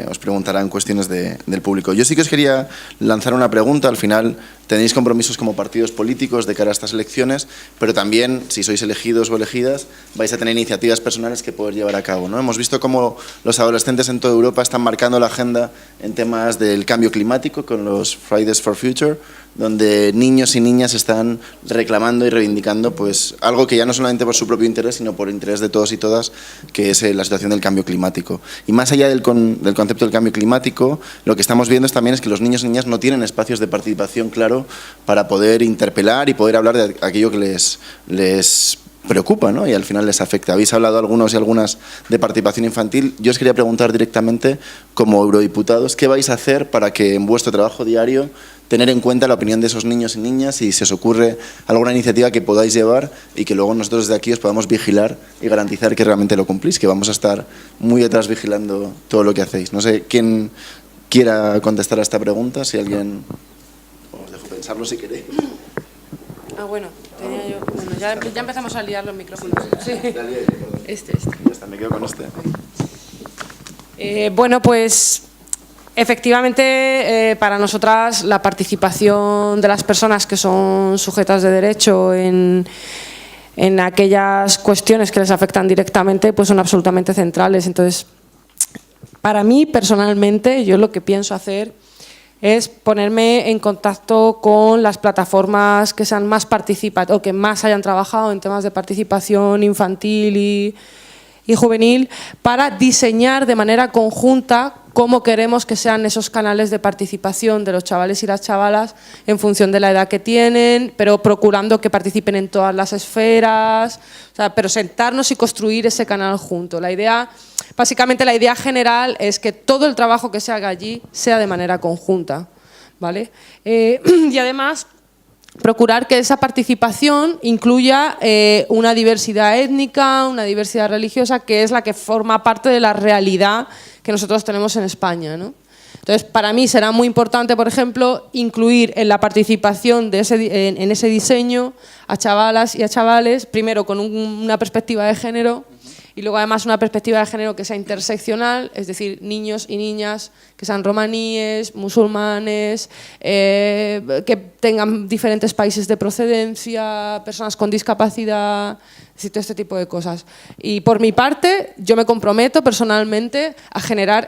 os preguntarán cuestiones del público. Yo sí que os quería lanzar una pregunta. Al final tenéis compromisos como partidos políticos de cara a estas elecciones, pero también, si sois elegidos o elegidas, vais a tener iniciativas personales que poder llevar a cabo, ¿no? Hemos visto cómo los adolescentes en toda Europa están marcando la agenda en temas del cambio climático con los Fridays for Future, donde niños y niñas están reclamando y reivindicando pues algo que ya no solamente por su propio interés, sino por interés de todos y todas, que es la situación del cambio climático. Y más allá del concepto del cambio climático, lo que estamos viendo también es que los niños y niñas no tienen espacios de participación claro para poder interpelar y poder hablar de aquello que les preocupa, ¿no? Y al final les afecta. Habéis hablado algunos y algunas de participación infantil. Yo os quería preguntar directamente, como eurodiputados, ¿qué vais a hacer para que en vuestro trabajo diario tener en cuenta la opinión de esos niños y niñas, y si os ocurre alguna iniciativa que podáis llevar y que luego nosotros desde aquí os podamos vigilar y garantizar que realmente lo cumplís, que vamos a estar muy detrás vigilando todo lo que hacéis? No sé quién quiera contestar a esta pregunta, si alguien... Os dejo pensarlo si queréis. Bueno, tenía yo... Bueno, ya empezamos a liar los micrófonos. Sí. Este. Ya está, me quedo con este. Bueno, pues... Efectivamente, para nosotras la participación de las personas que son sujetas de derecho en aquellas cuestiones que les afectan directamente pues son absolutamente centrales. Entonces, para mí personalmente, yo lo que pienso hacer es ponerme en contacto con las plataformas que sean más participativas o que más hayan trabajado en temas de participación infantil y juvenil, para diseñar de manera conjunta cómo queremos que sean esos canales de participación de los chavales y las chavalas en función de la edad que tienen, pero procurando que participen en todas las esferas, o sea, pero sentarnos y construir ese canal junto. Básicamente la idea general es que todo el trabajo que se haga allí sea de manera conjunta, ¿vale? Y además procurar que esa participación incluya una diversidad étnica, una diversidad religiosa, que es la que forma parte de la realidad que nosotros tenemos en España, ¿no? Entonces, para mí será muy importante, por ejemplo, incluir en la participación en ese diseño a chavalas y a chavales, primero con una perspectiva de género, y luego además una perspectiva de género que sea interseccional, es decir, niños y niñas que sean romaníes, musulmanes, que tengan diferentes países de procedencia, personas con discapacidad, es decir, todo este tipo de cosas. Y por mi parte, yo me comprometo personalmente a generar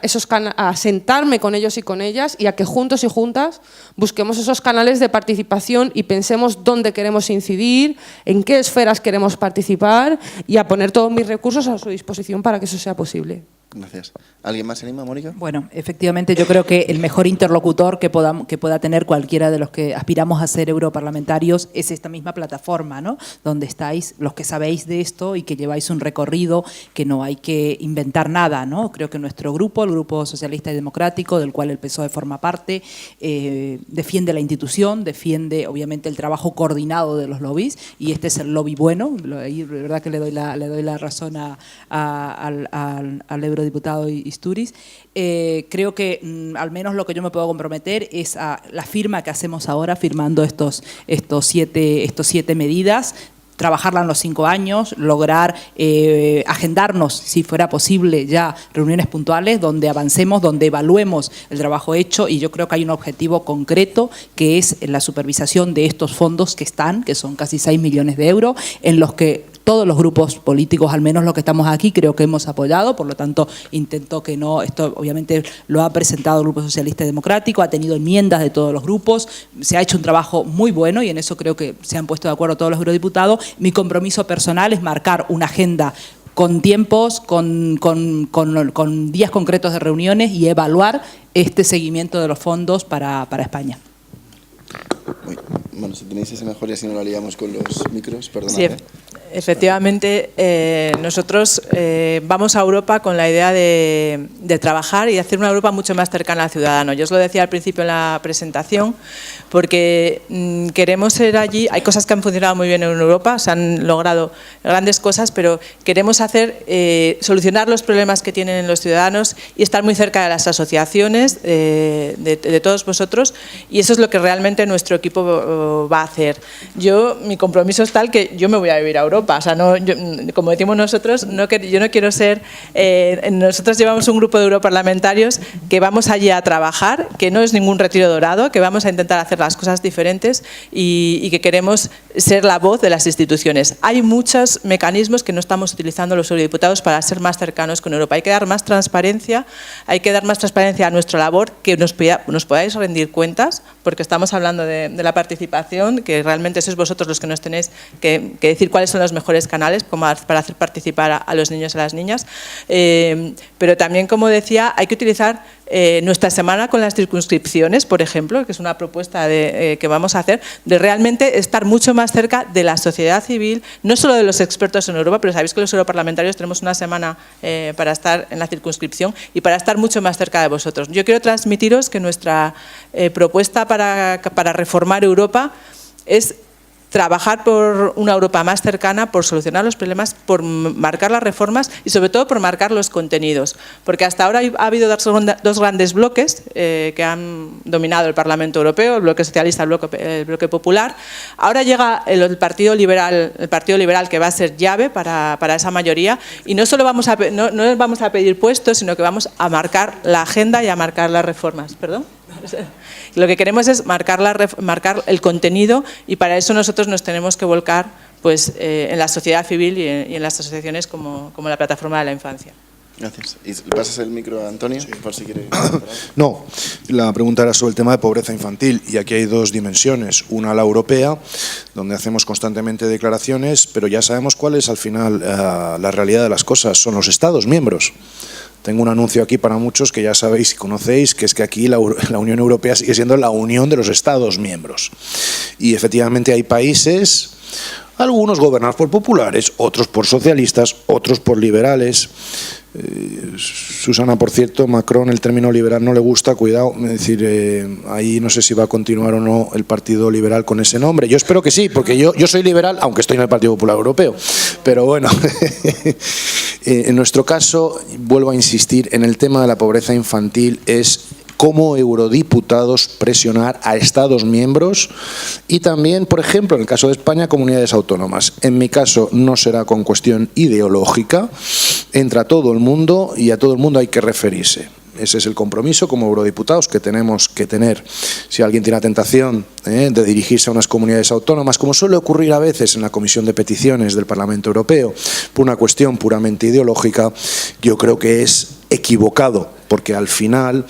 a sentarme con ellos y con ellas, y a que juntos y juntas busquemos esos canales de participación y pensemos dónde queremos incidir, en qué esferas queremos participar, y a poner todos mis recursos a su disposición para que eso sea posible. Gracias. ¿Alguien más se anima, Mónica? Bueno, efectivamente yo creo que el mejor interlocutor que pueda tener cualquiera de los que aspiramos a ser europarlamentarios es esta misma plataforma, ¿no? Donde estáis los que sabéis de esto y que lleváis un recorrido, que no hay que inventar nada, ¿no? Creo que nuestro grupo, el Grupo Socialista y Democrático, del cual el PSOE forma parte, defiende la institución, defiende obviamente el trabajo coordinado de los lobbies, y este es el lobby bueno. Ahí de verdad que le doy la razón al eurodiputado Istúriz. Creo que al menos lo que yo me puedo comprometer es a la firma que hacemos ahora, firmando estos siete medidas. trabajarla en los 5 años, lograr agendarnos, si fuera posible, ya reuniones puntuales donde avancemos, donde evaluemos el trabajo hecho, y yo creo que hay un objetivo concreto que es la supervisación de estos fondos que son casi 6 millones de euros, en los que todos los grupos políticos, al menos los que estamos aquí, creo que hemos apoyado, por lo tanto intento que no, esto obviamente lo ha presentado el Grupo Socialista y Democrático, ha tenido enmiendas de todos los grupos, se ha hecho un trabajo muy bueno y en eso creo que se han puesto de acuerdo todos los eurodiputados. Mi compromiso personal es marcar una agenda con tiempos, con días concretos de reuniones y evaluar este seguimiento de los fondos para España. Bueno, si tenéis ese mejor y así no la liamos con los micros, perdonad. Sí, efectivamente, nosotros vamos a Europa con la idea de trabajar y hacer una Europa mucho más cercana al ciudadano. Yo os lo decía al principio en la presentación, porque queremos ser allí. Hay cosas que han funcionado muy bien en Europa, se han logrado grandes cosas, pero queremos solucionar los problemas que tienen los ciudadanos y estar muy cerca de las asociaciones, de todos vosotros, y eso es lo que realmente nuestro equipo va a hacer. Mi compromiso es tal que yo me voy a vivir a Europa, o sea, como decimos nosotros, yo no quiero ser, nosotros llevamos un grupo de europarlamentarios que vamos allí a trabajar, que no es ningún retiro dorado, que vamos a intentar hacer las cosas diferentes y que queremos ser la voz de las instituciones. Hay muchos mecanismos que no estamos utilizando los eurodiputados para ser más cercanos con Europa. Hay que dar más transparencia, a nuestra labor, que nos podáis rendir cuentas, porque estamos hablando de la participación, que realmente sois vosotros los que nos tenéis que decir cuáles son los mejores canales para hacer participar a los niños y a las niñas. Pero también, como decía, hay que utilizar nuestra semana con las circunscripciones, por ejemplo, que es una propuesta que vamos a hacer, de realmente estar mucho más cerca de la sociedad civil, no solo de los expertos en Europa, pero sabéis que los europarlamentarios tenemos una semana para estar en la circunscripción y para estar mucho más cerca de vosotros. Yo quiero transmitiros que nuestra propuesta para reformar Europa es trabajar por una Europa más cercana, por solucionar los problemas, por marcar las reformas y sobre todo por marcar los contenidos. Porque hasta ahora ha habido dos grandes bloques que han dominado el Parlamento Europeo, el bloque socialista, el bloque popular. Ahora llega el Partido Liberal que va a ser llave para esa mayoría, y no solo vamos a pedir puestos, sino que vamos a marcar la agenda y a marcar las reformas. ¿Perdón? Lo que queremos es marcar el contenido, y para eso nosotros nos tenemos que volcar en la sociedad civil y en las asociaciones como la Plataforma de la Infancia. Gracias. ¿Y le pasas el micro a Antonio? Sí. Por si quiere. No, la pregunta era sobre el tema de pobreza infantil, y aquí hay dos dimensiones. Una, la europea, donde hacemos constantemente declaraciones, pero ya sabemos cuál es al final la realidad de las cosas. Son los Estados miembros. Tengo un anuncio aquí para muchos que ya sabéis y conocéis, que es que aquí la Unión Europea sigue siendo la unión de los Estados miembros. Y efectivamente hay países, algunos gobernados por populares, otros por socialistas, otros por liberales. Susana, por cierto, Macron, el término liberal no le gusta, cuidado, es decir, ahí no sé si va a continuar o no el Partido Liberal con ese nombre. Yo espero que sí, porque yo soy liberal, aunque estoy en el Partido Popular Europeo, pero bueno, en nuestro caso, vuelvo a insistir, en el tema de la pobreza infantil es como eurodiputados presionar a Estados miembros y también, por ejemplo, en el caso de España, comunidades autónomas. En mi caso no será con cuestión ideológica, entra todo el mundo y a todo el mundo hay que referirse. Ese es el compromiso como eurodiputados que tenemos que tener. Si alguien tiene la tentación de dirigirse a unas comunidades autónomas, como suele ocurrir a veces en la Comisión de Peticiones del Parlamento Europeo, por una cuestión puramente ideológica, yo creo que es equivocado, porque al final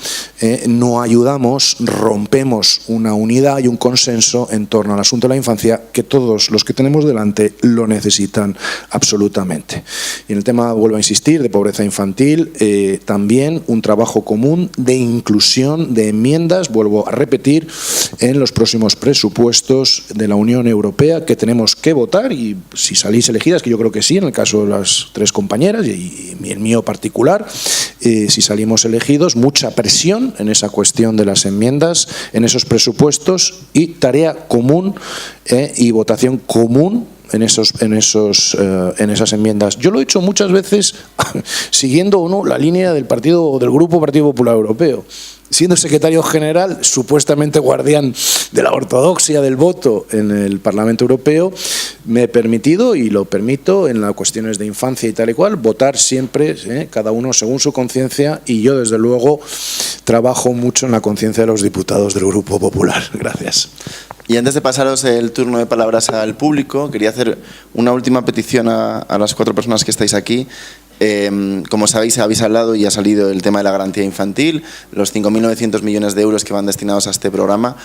no ayudamos, rompemos una unidad y un consenso en torno al asunto de la infancia, que todos los que tenemos delante lo necesitan absolutamente. Y en el tema, vuelvo a insistir, de pobreza infantil, también un trabajo común de inclusión de enmiendas, vuelvo a repetir, en los próximos presupuestos de la Unión Europea, que tenemos que votar, y si salís elegidas, que yo creo que sí, en el caso de las tres compañeras y el mío particular, si salimos elegidos, mucha presión en esa cuestión de las enmiendas, en esos presupuestos, y tarea común y votación común en esas enmiendas. Yo lo he hecho muchas veces siguiendo o no la línea del Grupo Partido Popular Europeo. siendo secretario general, supuestamente guardián de la ortodoxia del voto en el Parlamento Europeo, me he permitido, y lo permito, en las cuestiones de infancia y tal y cual, votar siempre, cada uno según su conciencia, y yo desde luego trabajo mucho en la conciencia de los diputados del Grupo Popular. Gracias. Y antes de pasaros el turno de palabras al público, quería hacer una última petición a las 4 personas que estáis aquí. Como sabéis, habéis hablado y ha salido el tema de la garantía infantil, los 5.900 millones de euros que van destinados a este programa.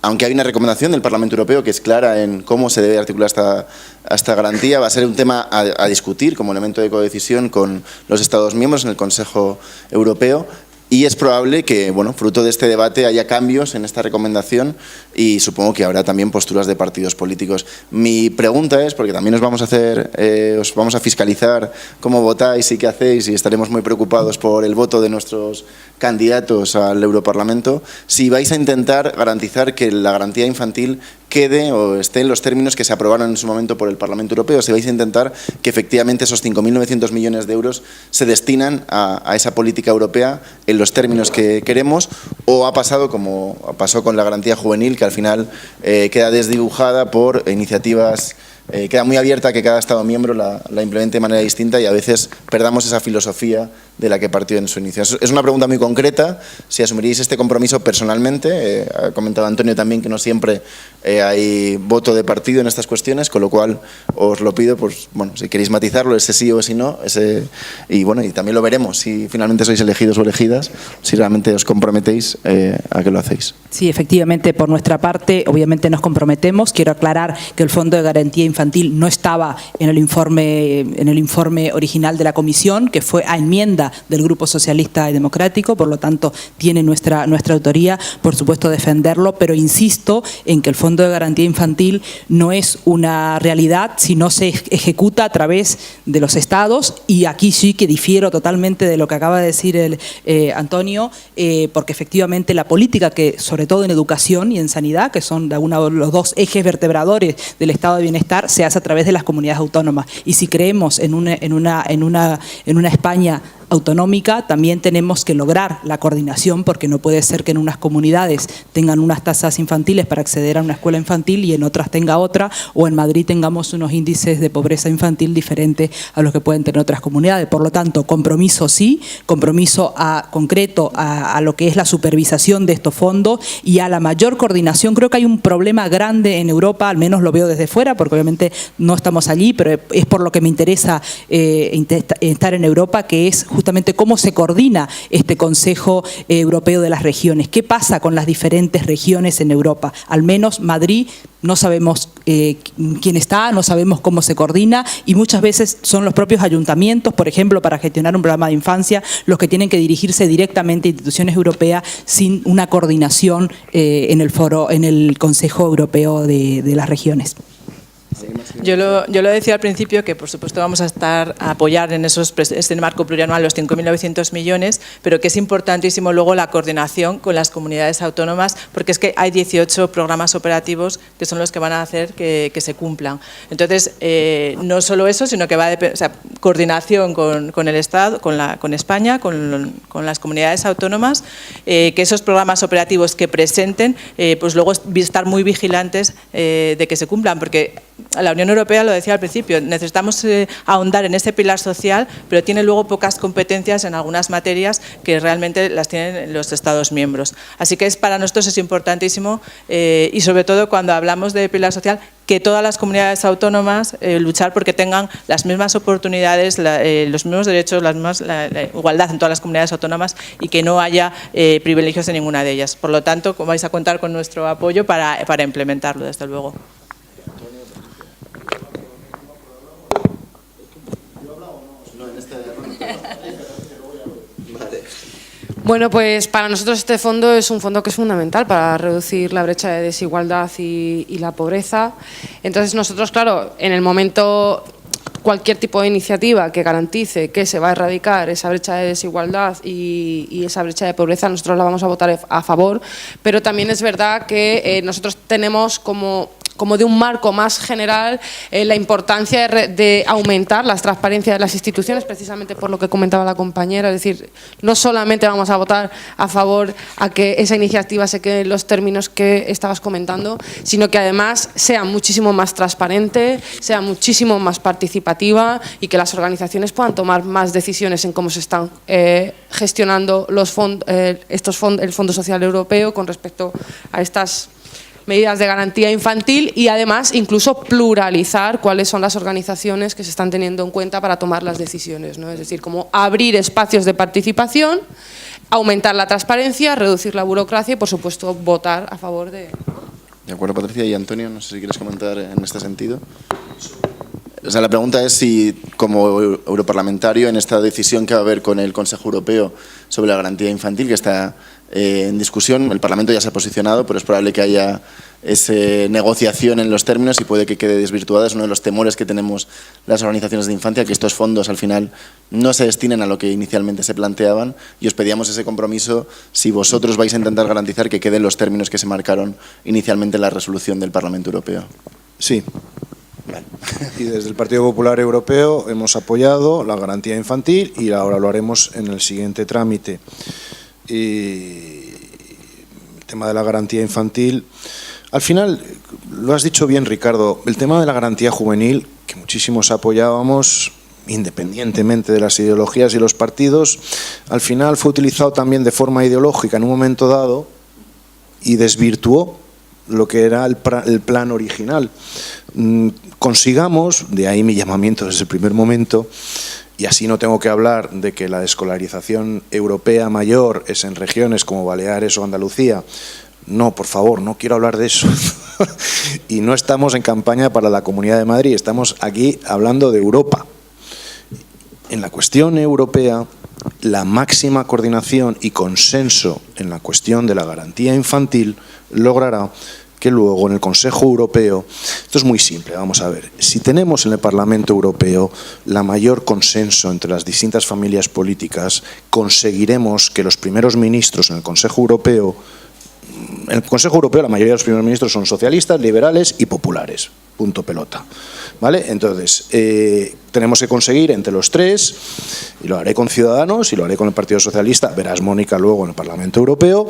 Aunque hay una recomendación del Parlamento Europeo que es clara en cómo se debe articular esta garantía, va a ser un tema a discutir como elemento de codecisión con los Estados miembros en el Consejo Europeo. Y es probable que, bueno, fruto de este debate haya cambios en esta recomendación y supongo que habrá también posturas de partidos políticos. Mi pregunta es, porque también os vamos a fiscalizar cómo votáis y qué hacéis y estaremos muy preocupados por el voto de nuestros candidatos al Europarlamento, si vais a intentar garantizar que la garantía infantil quede o esté en los términos que se aprobaron en su momento por el Parlamento Europeo, si vais a intentar que efectivamente esos 5.900 millones de euros se destinan a esa política europea en los términos que queremos, o ha pasado como pasó con la garantía juvenil, que al final queda desdibujada por iniciativas, queda muy abierta a que cada Estado miembro la implemente de manera distinta y a veces perdamos esa filosofía de la que partió en su inicio. Es una pregunta muy concreta, si asumiríais este compromiso personalmente. Ha comentado Antonio también que no siempre hay voto de partido en estas cuestiones, con lo cual os lo pido, pues bueno, si queréis matizarlo, ese sí o ese no, y bueno, y también lo veremos si finalmente sois elegidos o elegidas, si realmente os comprometéis a que lo hacéis. Sí, efectivamente, por nuestra parte, obviamente nos comprometemos. Quiero aclarar que el Fondo de Garantía Infantil no estaba en el informe original de la Comisión, que fue a enmienda del Grupo Socialista y Democrático, por lo tanto tiene nuestra autoría, por supuesto defenderlo, pero insisto en que el Fondo de Garantía Infantil no es una realidad si no se ejecuta a través de los Estados, y aquí sí que difiero totalmente de lo que acaba de decir Antonio, porque efectivamente la política que, sobre todo en educación y en sanidad, que son de los dos ejes vertebradores del estado de bienestar, se hace a través de las comunidades autónomas. Y si creemos en una España autonómica, también tenemos que lograr la coordinación, porque no puede ser que en unas comunidades tengan unas tasas infantiles para acceder a una escuela infantil y en otras tenga otra, o en Madrid tengamos unos índices de pobreza infantil diferentes a los que pueden tener otras comunidades. Por lo tanto, compromiso sí, compromiso concreto a lo que es la supervisación de estos fondos y a la mayor coordinación. Creo que hay un problema grande en Europa, al menos lo veo desde fuera, porque obviamente no estamos allí, pero es por lo que me interesa estar en Europa, que es justamente cómo se coordina este Consejo Europeo de las Regiones. ¿Qué pasa con las diferentes regiones en Europa? Al menos Madrid, no sabemos quién está, no sabemos cómo se coordina, y muchas veces son los propios ayuntamientos, por ejemplo, para gestionar un programa de infancia, los que tienen que dirigirse directamente a instituciones europeas sin una coordinación en el Consejo Europeo de las Regiones. Yo lo decía al principio, que por supuesto vamos a apoyar en este marco plurianual los 5.900 millones, pero que es importantísimo luego la coordinación con las comunidades autónomas, porque es que hay 18 programas operativos que son los que van a hacer que se cumplan. Entonces, no solo eso, sino que va a depender, o sea, coordinación con el Estado, con España, con las comunidades autónomas, que esos programas operativos que presenten, pues luego estar muy vigilantes de que se cumplan, porque la Unión Europea, lo decía al principio, necesitamos ahondar en ese pilar social, pero tiene luego pocas competencias en algunas materias que realmente las tienen los Estados miembros. Así que para nosotros es importantísimo, y sobre todo cuando hablamos de pilar social, que todas las comunidades autónomas luchar porque tengan las mismas oportunidades, los mismos derechos, la igualdad en todas las comunidades autónomas, y que no haya privilegios en ninguna de ellas. Por lo tanto, vais a contar con nuestro apoyo para implementarlo, desde luego. Bueno, pues para nosotros este fondo es un fondo que es fundamental para reducir la brecha de desigualdad y la pobreza. Entonces nosotros, claro, en el momento, cualquier tipo de iniciativa que garantice que se va a erradicar esa brecha de desigualdad y esa brecha de pobreza, nosotros la vamos a votar a favor, pero también es verdad que nosotros tenemos como como de un marco más general, la importancia de aumentar la transparencia de las instituciones, precisamente por lo que comentaba la compañera, es decir, no solamente vamos a votar a favor a que esa iniciativa se quede en los términos que estabas comentando, sino que además sea muchísimo más transparente, sea muchísimo más participativa y que las organizaciones puedan tomar más decisiones en cómo se están gestionando los el Fondo Social Europeo con respecto a estas medidas de garantía infantil y además incluso pluralizar cuáles son las organizaciones que se están teniendo en cuenta para tomar las decisiones, ¿no? Es decir, como abrir espacios de participación, aumentar la transparencia, reducir la burocracia y, por supuesto, votar a favor de... De acuerdo, Patricia. Y Antonio, no sé si quieres comentar en este sentido. O sea, la pregunta es si, como europarlamentario, en esta decisión que va a haber con el Consejo Europeo sobre la garantía infantil, que está en discusión, el Parlamento ya se ha posicionado, pero es probable que haya esa negociación en los términos y puede que quede desvirtuada. Es uno de los temores que tenemos las organizaciones de infancia, que estos fondos al final no se destinen a lo que inicialmente se planteaban, y os pedíamos ese compromiso si vosotros vais a intentar garantizar que queden los términos que se marcaron inicialmente en la resolución del Parlamento Europeo. Sí. Y desde el Partido Popular Europeo hemos apoyado la garantía infantil y ahora lo haremos en el siguiente trámite. Y el tema de la garantía infantil, al final, lo has dicho bien, Ricardo, el tema de la garantía juvenil, que muchísimos apoyábamos, independientemente de las ideologías y los partidos, al final fue utilizado también de forma ideológica en un momento dado y desvirtuó lo que era el plan original. Consigamos, de ahí mi llamamiento desde el primer momento, y así no tengo que hablar de que la escolarización europea mayor es en regiones como Baleares o Andalucía. No, por favor, no quiero hablar de eso. Y no estamos en campaña para la Comunidad de Madrid, estamos aquí hablando de Europa. En la cuestión europea, la máxima coordinación y consenso en la cuestión de la garantía infantil logrará que luego en el Consejo Europeo, esto es muy simple, vamos a ver, si tenemos en el Parlamento Europeo la mayor consenso entre las distintas familias políticas, conseguiremos que los primeros ministros en el Consejo Europeo, la mayoría de los primeros ministros son socialistas, liberales y populares, punto pelota, ¿vale? Entonces, tenemos que conseguir entre los tres, y lo haré con Ciudadanos y lo haré con el Partido Socialista, verás Mónica luego en el Parlamento Europeo,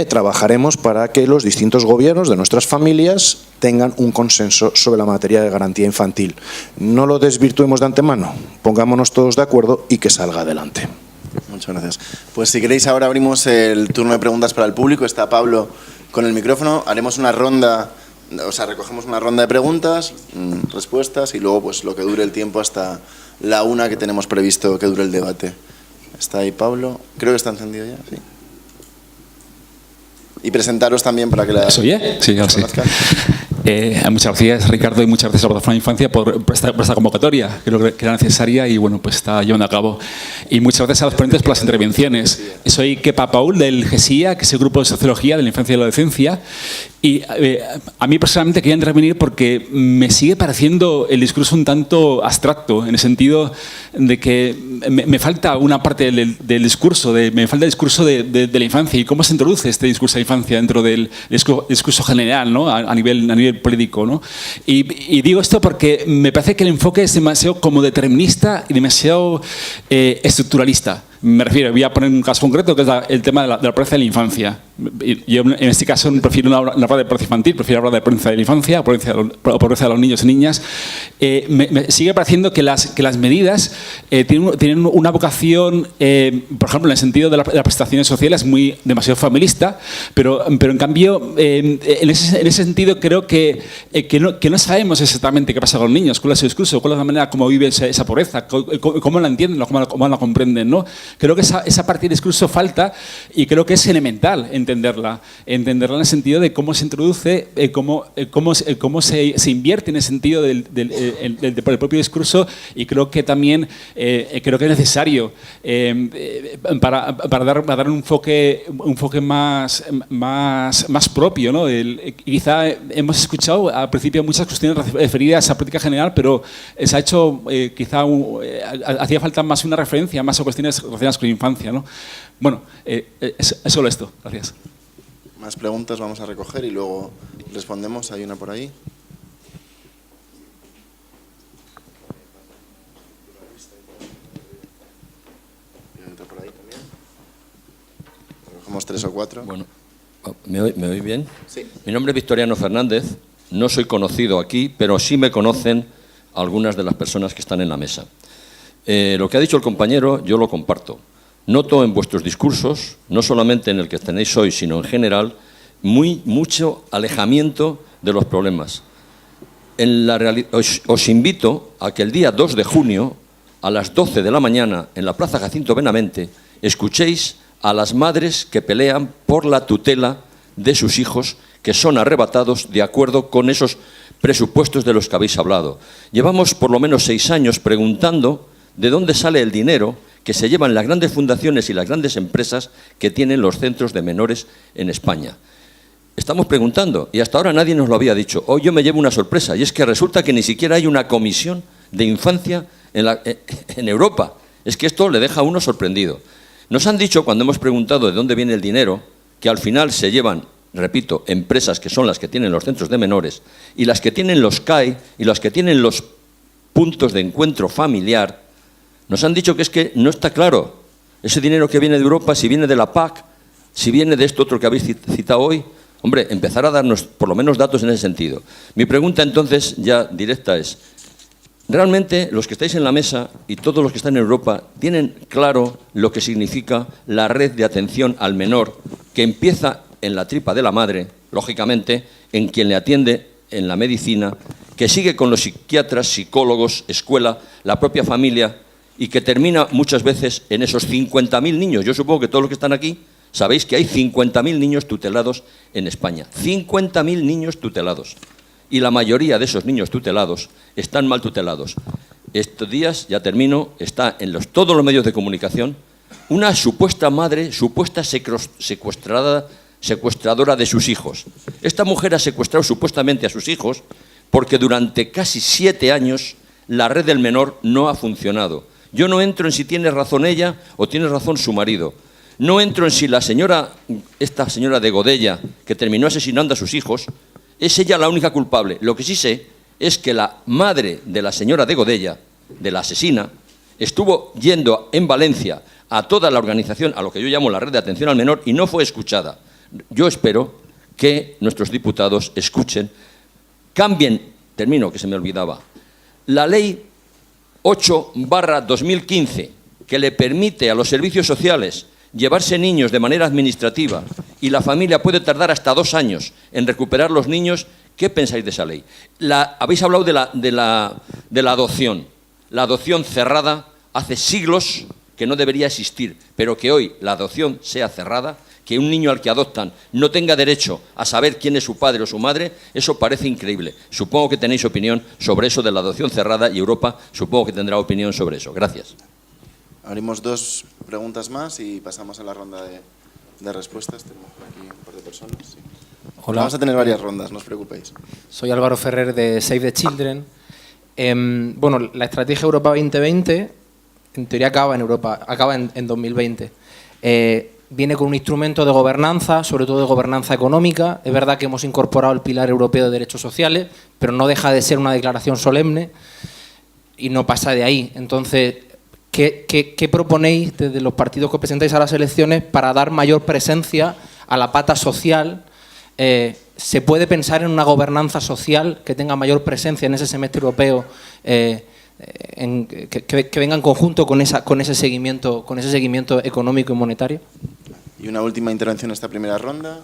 trabajaremos para que los distintos gobiernos de nuestras familias tengan un consenso sobre la materia de garantía infantil. No lo desvirtuemos de antemano, pongámonos todos de acuerdo y que salga adelante. Muchas gracias. Pues si queréis ahora abrimos el turno de preguntas para el público. Está Pablo con el micrófono. Haremos una ronda, o sea, recogemos una ronda de preguntas, respuestas y luego pues lo que dure el tiempo hasta la 1 que tenemos previsto que dure el debate. Está ahí Pablo. Creo que está encendido ya, sí. Y presentaros también para que la conozcan. Muchas gracias, Ricardo, y muchas gracias a la Plataforma de Infancia por esta convocatoria. Creo que era necesaria y bueno, pues está llevando a cabo. Y muchas gracias a los ponentes por las intervenciones. Soy Kepa Paul del GESIA, que es el Grupo de Sociología de la Infancia y la Adolescencia. Y a mí personalmente quería intervenir porque me sigue pareciendo el discurso un tanto abstracto, en el sentido de que me falta una parte del discurso, me falta el discurso de la infancia y cómo se introduce este discurso de infancia dentro del discurso general, ¿no? a nivel político, ¿no? Y digo esto porque me parece que el enfoque es demasiado como determinista y demasiado estructuralista. Me refiero, voy a poner un caso concreto que es el tema de la pobreza de la infancia. Yo en este caso no prefiero no hablar de pobreza infantil, prefiero hablar de pobreza de la infancia, pobreza de los niños y niñas. Me sigue pareciendo que las medidas tienen una vocación, por ejemplo, en el sentido de las prestaciones sociales, demasiado familista, pero en cambio, en ese sentido creo que no sabemos exactamente qué pasa con los niños, cuál es su discurso, cuál es la manera como vive esa pobreza, cómo la entienden, cómo la comprenden, ¿no? Creo que esa parte del discurso falta y creo que es elemental entenderla en el sentido de cómo se introduce, cómo se invierte en el sentido del propio discurso, y creo que también creo que es necesario para dar un enfoque más propio, ¿no? Quizá hemos escuchado al principio muchas cuestiones referidas a política general, pero se ha hecho hacía falta más una referencia, más a cuestiones relacionadas con la infancia, ¿no? Bueno, es solo esto. Gracias. Más preguntas vamos a recoger y luego respondemos. Hay una por ahí. somos 3 o 4. Bueno, ¿me oí bien? Sí. Mi nombre es Victoriano Fernández, no soy conocido aquí, pero sí me conocen algunas de las personas que están en la mesa. Lo que ha dicho el compañero yo lo comparto. Noto en vuestros discursos, no solamente en el que tenéis hoy, sino en general, mucho alejamiento de los problemas. Os invito a que el día 2 de junio, a las 12 de la mañana, en la Plaza Jacinto Benavente, escuchéis a las madres que pelean por la tutela de sus hijos, que son arrebatados de acuerdo con esos presupuestos de los que habéis hablado. Llevamos por lo menos 6 años preguntando de dónde sale el dinero que se llevan las grandes fundaciones y las grandes empresas que tienen los centros de menores en España. Estamos preguntando y hasta ahora nadie nos lo había dicho. Hoy yo me llevo una sorpresa y es que resulta que ni siquiera hay una comisión de infancia en Europa. Es que esto le deja a uno sorprendido. Nos han dicho, cuando hemos preguntado de dónde viene el dinero, que al final se llevan, repito, empresas que son las que tienen los centros de menores y las que tienen los CAE y las que tienen los puntos de encuentro familiar. Nos han dicho que es que no está claro ese dinero que viene de Europa, si viene de la PAC, si viene de esto otro que habéis citado hoy. Hombre, empezar a darnos por lo menos datos en ese sentido. Mi pregunta entonces ya directa es, ¿realmente los que estáis en la mesa y todos los que están en Europa tienen claro lo que significa la red de atención al menor que empieza en la tripa de la madre, lógicamente, en quien le atiende en la medicina, que sigue con los psiquiatras, psicólogos, escuela, la propia familia y que termina muchas veces en esos 50.000 niños? Yo supongo que todos los que están aquí sabéis que hay 50.000 niños tutelados en España. 50.000 niños tutelados. Y la mayoría de esos niños tutelados están mal tutelados. Estos días, ya termino, está en todos los medios de comunicación una supuesta madre, supuesta secuestradora de sus hijos. Esta mujer ha secuestrado supuestamente a sus hijos porque durante casi 7 años la red del menor no ha funcionado. Yo no entro en si tiene razón ella o tiene razón su marido. No entro en si esta señora de Godella, que terminó asesinando a sus hijos, es ella la única culpable. Lo que sí sé es que la madre de la señora de Godella, de la asesina, estuvo yendo en Valencia a toda la organización, a lo que yo llamo la red de atención al menor, y no fue escuchada. Yo espero que nuestros diputados escuchen, cambien, termino que se me olvidaba, la ley 8/2015, que le permite a los servicios sociales llevarse niños de manera administrativa y la familia puede tardar hasta 2 años en recuperar los niños. ¿Qué pensáis de esa ley? Habéis hablado de la adopción. La adopción cerrada hace siglos que no debería existir, pero que hoy la adopción sea cerrada, que un niño al que adoptan no tenga derecho a saber quién es su padre o su madre, eso parece increíble. Supongo que tenéis opinión sobre eso de la adopción cerrada y Europa supongo que tendrá opinión sobre eso. Gracias. Abrimos 2 preguntas más y pasamos a la ronda de respuestas. Tenemos por aquí un par de personas. Sí. Hola. Vamos a tener varias rondas, no os preocupéis. Soy Álvaro Ferrer de Save the Children. Bueno, la estrategia Europa 2020, en teoría acaba en 2020. Viene con un instrumento de gobernanza, sobre todo de gobernanza económica. Es verdad que hemos incorporado el Pilar Europeo de Derechos Sociales, pero no deja de ser una declaración solemne y no pasa de ahí. Entonces, ¿qué proponéis desde los partidos que os presentáis a las elecciones para dar mayor presencia a la pata social? ¿Se puede pensar en una gobernanza social que tenga mayor presencia en ese semestre europeo, que venga en conjunto con ese seguimiento económico y monetario? Y una última intervención en esta primera ronda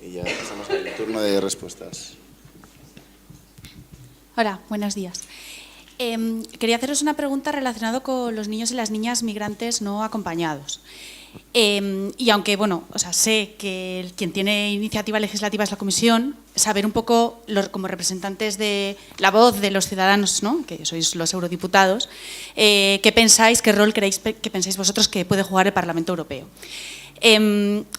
y ya pasamos al turno de respuestas. Hola, buenos días. Quería haceros una pregunta relacionada con los niños y las niñas migrantes no acompañados. Y aunque, bueno, sé que quien tiene iniciativa legislativa es la Comisión, saber un poco, como representantes de la voz de los ciudadanos, ¿no?, que sois los eurodiputados, ¿qué pensáis, qué rol creéis que pensáis vosotros que puede jugar el Parlamento Europeo?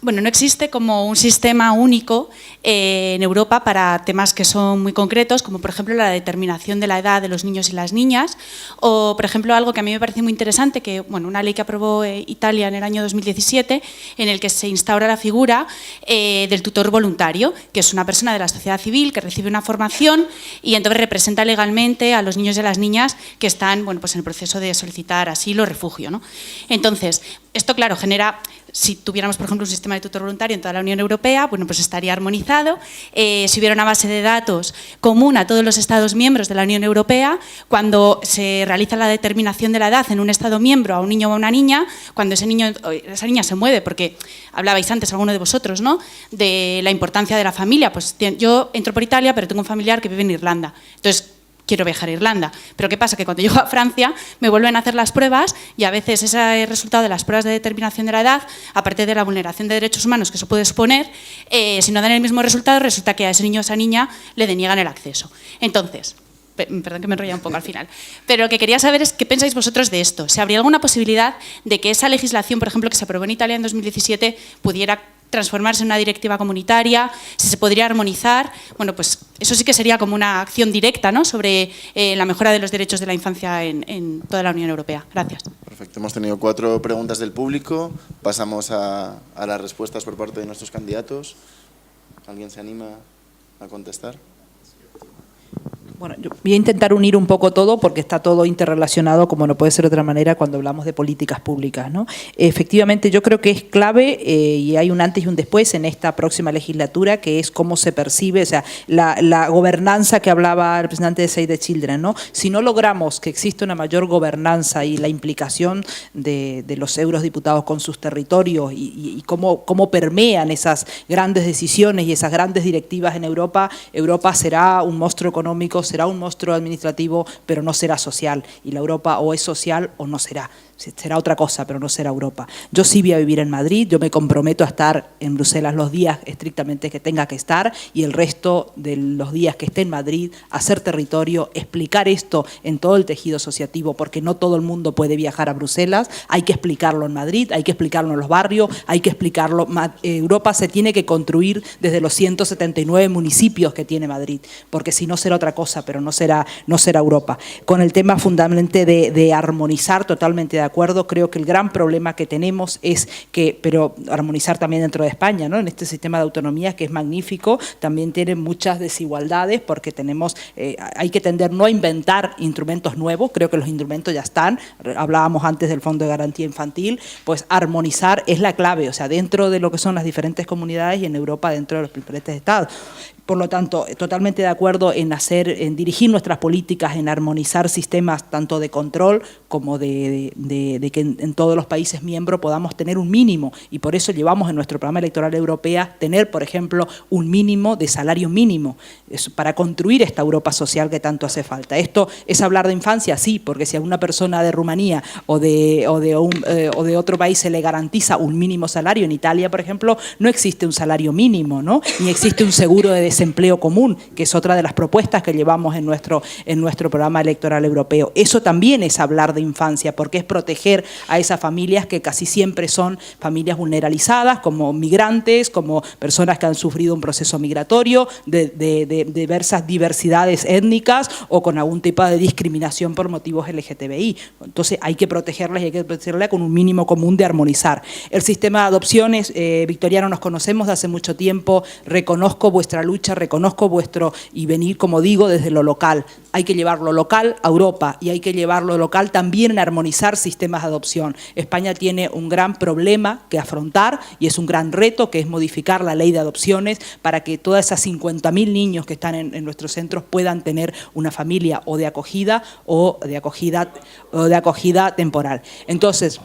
Bueno, no existe como un sistema único en Europa para temas que son muy concretos, como por ejemplo la determinación de la edad de los niños y las niñas, o por ejemplo algo que a mí me parece muy interesante, que una ley que aprobó Italia en el año 2017, en el que se instaura la figura del tutor voluntario, que es una persona de la sociedad civil que recibe una formación y entonces representa legalmente a los niños y a las niñas que están en el proceso de solicitar asilo o refugio, ¿no? Entonces, esto claro genera, si tuviéramos, por ejemplo, un sistema de tutor voluntario en toda la Unión Europea, bueno, pues estaría armonizado. Si hubiera una base de datos común a todos los Estados miembros de la Unión Europea, cuando se realiza la determinación de la edad en un Estado miembro a un niño o a una niña, cuando ese niño o esa niña se mueve, porque hablabais antes, alguno de vosotros, ¿no?, de la importancia de la familia. Pues yo entro por Italia, pero tengo un familiar que vive en Irlanda. Entonces, quiero viajar a Irlanda. Pero ¿qué pasa? Que cuando llego a Francia me vuelven a hacer las pruebas y a veces ese resultado de las pruebas de determinación de la edad, aparte de la vulneración de derechos humanos que eso puede suponer, si no dan el mismo resultado, resulta que a ese niño o esa niña le deniegan el acceso. Entonces, perdón que me enrolla un poco al final, pero lo que quería saber es qué pensáis vosotros de esto. ¿Se habría alguna posibilidad de que esa legislación, por ejemplo, que se aprobó en Italia en 2017, pudiera transformarse en una directiva comunitaria, si se podría armonizar? Bueno, pues eso sí que sería como una acción directa, ¿no?, sobre la mejora de los derechos de la infancia en toda la Unión Europea. Gracias. Perfecto, hemos tenido 4 preguntas del público, pasamos a las respuestas por parte de nuestros candidatos. ¿Alguien se anima a contestar? Bueno, yo voy a intentar unir un poco todo porque está todo interrelacionado, como no puede ser de otra manera, cuando hablamos de políticas públicas, ¿no? Efectivamente, yo creo que es clave y hay un antes y un después en esta próxima legislatura, que es cómo se percibe, o sea, la gobernanza que hablaba el representante de Save the Children, ¿no? Si no logramos que exista una mayor gobernanza y la implicación de los eurodiputados con sus territorios y cómo permean esas grandes decisiones y esas grandes directivas en Europa, Europa será un monstruo económico, será un monstruo administrativo, pero no será social. Y la Europa o es social o no será. Será otra cosa, pero no será Europa. Yo sí voy a vivir en Madrid, yo me comprometo a estar en Bruselas los días estrictamente que tenga que estar y el resto de los días que esté en Madrid, hacer territorio, explicar esto en todo el tejido asociativo, porque no todo el mundo puede viajar a Bruselas, hay que explicarlo en Madrid, hay que explicarlo en los barrios, hay que explicarlo. Europa se tiene que construir desde los 179 municipios que tiene Madrid, porque si no será otra cosa, pero no será Europa. Con el tema fundamentalmente de armonizar, totalmente de acuerdo, creo que el gran problema que tenemos es que, pero armonizar también dentro de España, ¿no?, en este sistema de autonomía que es magnífico, también tiene muchas desigualdades porque tenemos, hay que tender no a inventar instrumentos nuevos, creo que los instrumentos ya están, hablábamos antes del Fondo de Garantía Infantil, pues armonizar es la clave, o sea, dentro de lo que son las diferentes comunidades y en Europa dentro de los diferentes estados. Por lo tanto, totalmente de acuerdo en dirigir nuestras políticas, en armonizar sistemas tanto de control como de que en todos los países miembros podamos tener un mínimo. Y por eso llevamos en nuestro programa electoral europeo tener, por ejemplo, un mínimo de salario mínimo, para construir esta Europa social que tanto hace falta. Esto es hablar de infancia, sí, porque si a una persona de Rumanía o de otro país se le garantiza un mínimo salario, en Italia, por ejemplo, no existe un salario mínimo, ¿no?, ni existe un seguro de desempleo común, que es otra de las propuestas que llevamos en nuestro programa electoral europeo. Eso también es hablar de infancia, porque es proteger a esas familias que casi siempre son familias vulnerabilizadas, como migrantes, como personas que han sufrido un proceso migratorio, de diversas diversidades étnicas o con algún tipo de discriminación por motivos LGTBI. Entonces hay que protegerlas y hay que protegerlas con un mínimo común de armonizar. El sistema de adopciones, Victoriano, nos conocemos de hace mucho tiempo, reconozco vuestra lucha, reconozco y venir, como digo, desde lo local. Hay que llevarlo local a Europa y hay que llevarlo local también en armonizar sistemas de adopción. España tiene un gran problema que afrontar y es un gran reto, que es modificar la ley de adopciones para que todas esas 50.000 niños que están en nuestros centros puedan tener una familia o de acogida temporal. Entonces,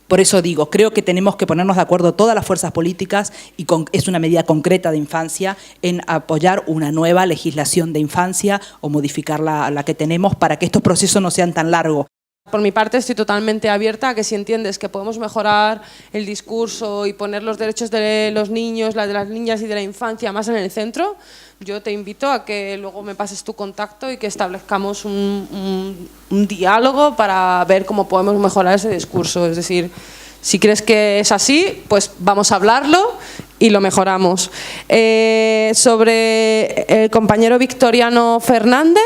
por eso digo, creo que tenemos que ponernos de acuerdo todas las fuerzas políticas y es una medida concreta de infancia en apoyar una nueva legislación de infancia o modificar la que tenemos para que estos procesos no sean tan largos. Por mi parte estoy totalmente abierta a que si entiendes que podemos mejorar el discurso y poner los derechos de los niños, de las niñas y de la infancia más en el centro, yo te invito a que luego me pases tu contacto y que establezcamos un diálogo para ver cómo podemos mejorar ese discurso. Es decir, si crees que es así, pues vamos a hablarlo y lo mejoramos. Sobre el compañero Victoriano Fernández,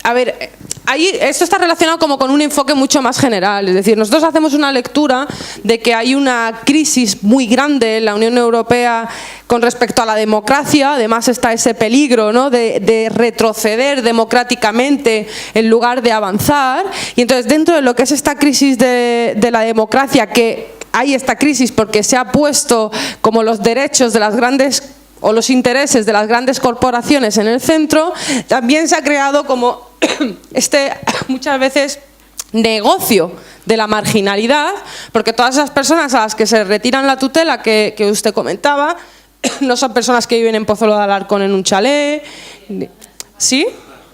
a ver, ahí esto está relacionado como con un enfoque mucho más general, es decir, nosotros hacemos una lectura de que hay una crisis muy grande en la Unión Europea con respecto a la democracia, además está ese peligro, ¿no?, de retroceder democráticamente en lugar de avanzar, y entonces dentro de lo que es esta crisis de la democracia, que hay esta crisis porque se ha puesto como los derechos de las grandes o los intereses de las grandes corporaciones en el centro, también se ha creado como muchas veces negocio de la marginalidad, porque todas esas personas a las que se retiran la tutela que usted comentaba, no son personas que viven en Pozuelo de Alarcón en un chalet, ¿sí?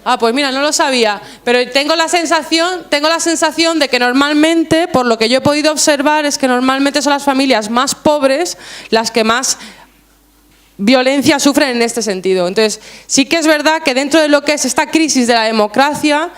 Ah, pues mira, no lo sabía, pero tengo la sensación de que normalmente, por lo que yo he podido observar, es que normalmente son las familias más pobres las que más violencia sufren en este sentido. Entonces, sí que es verdad que dentro de lo que es esta crisis de la democracia,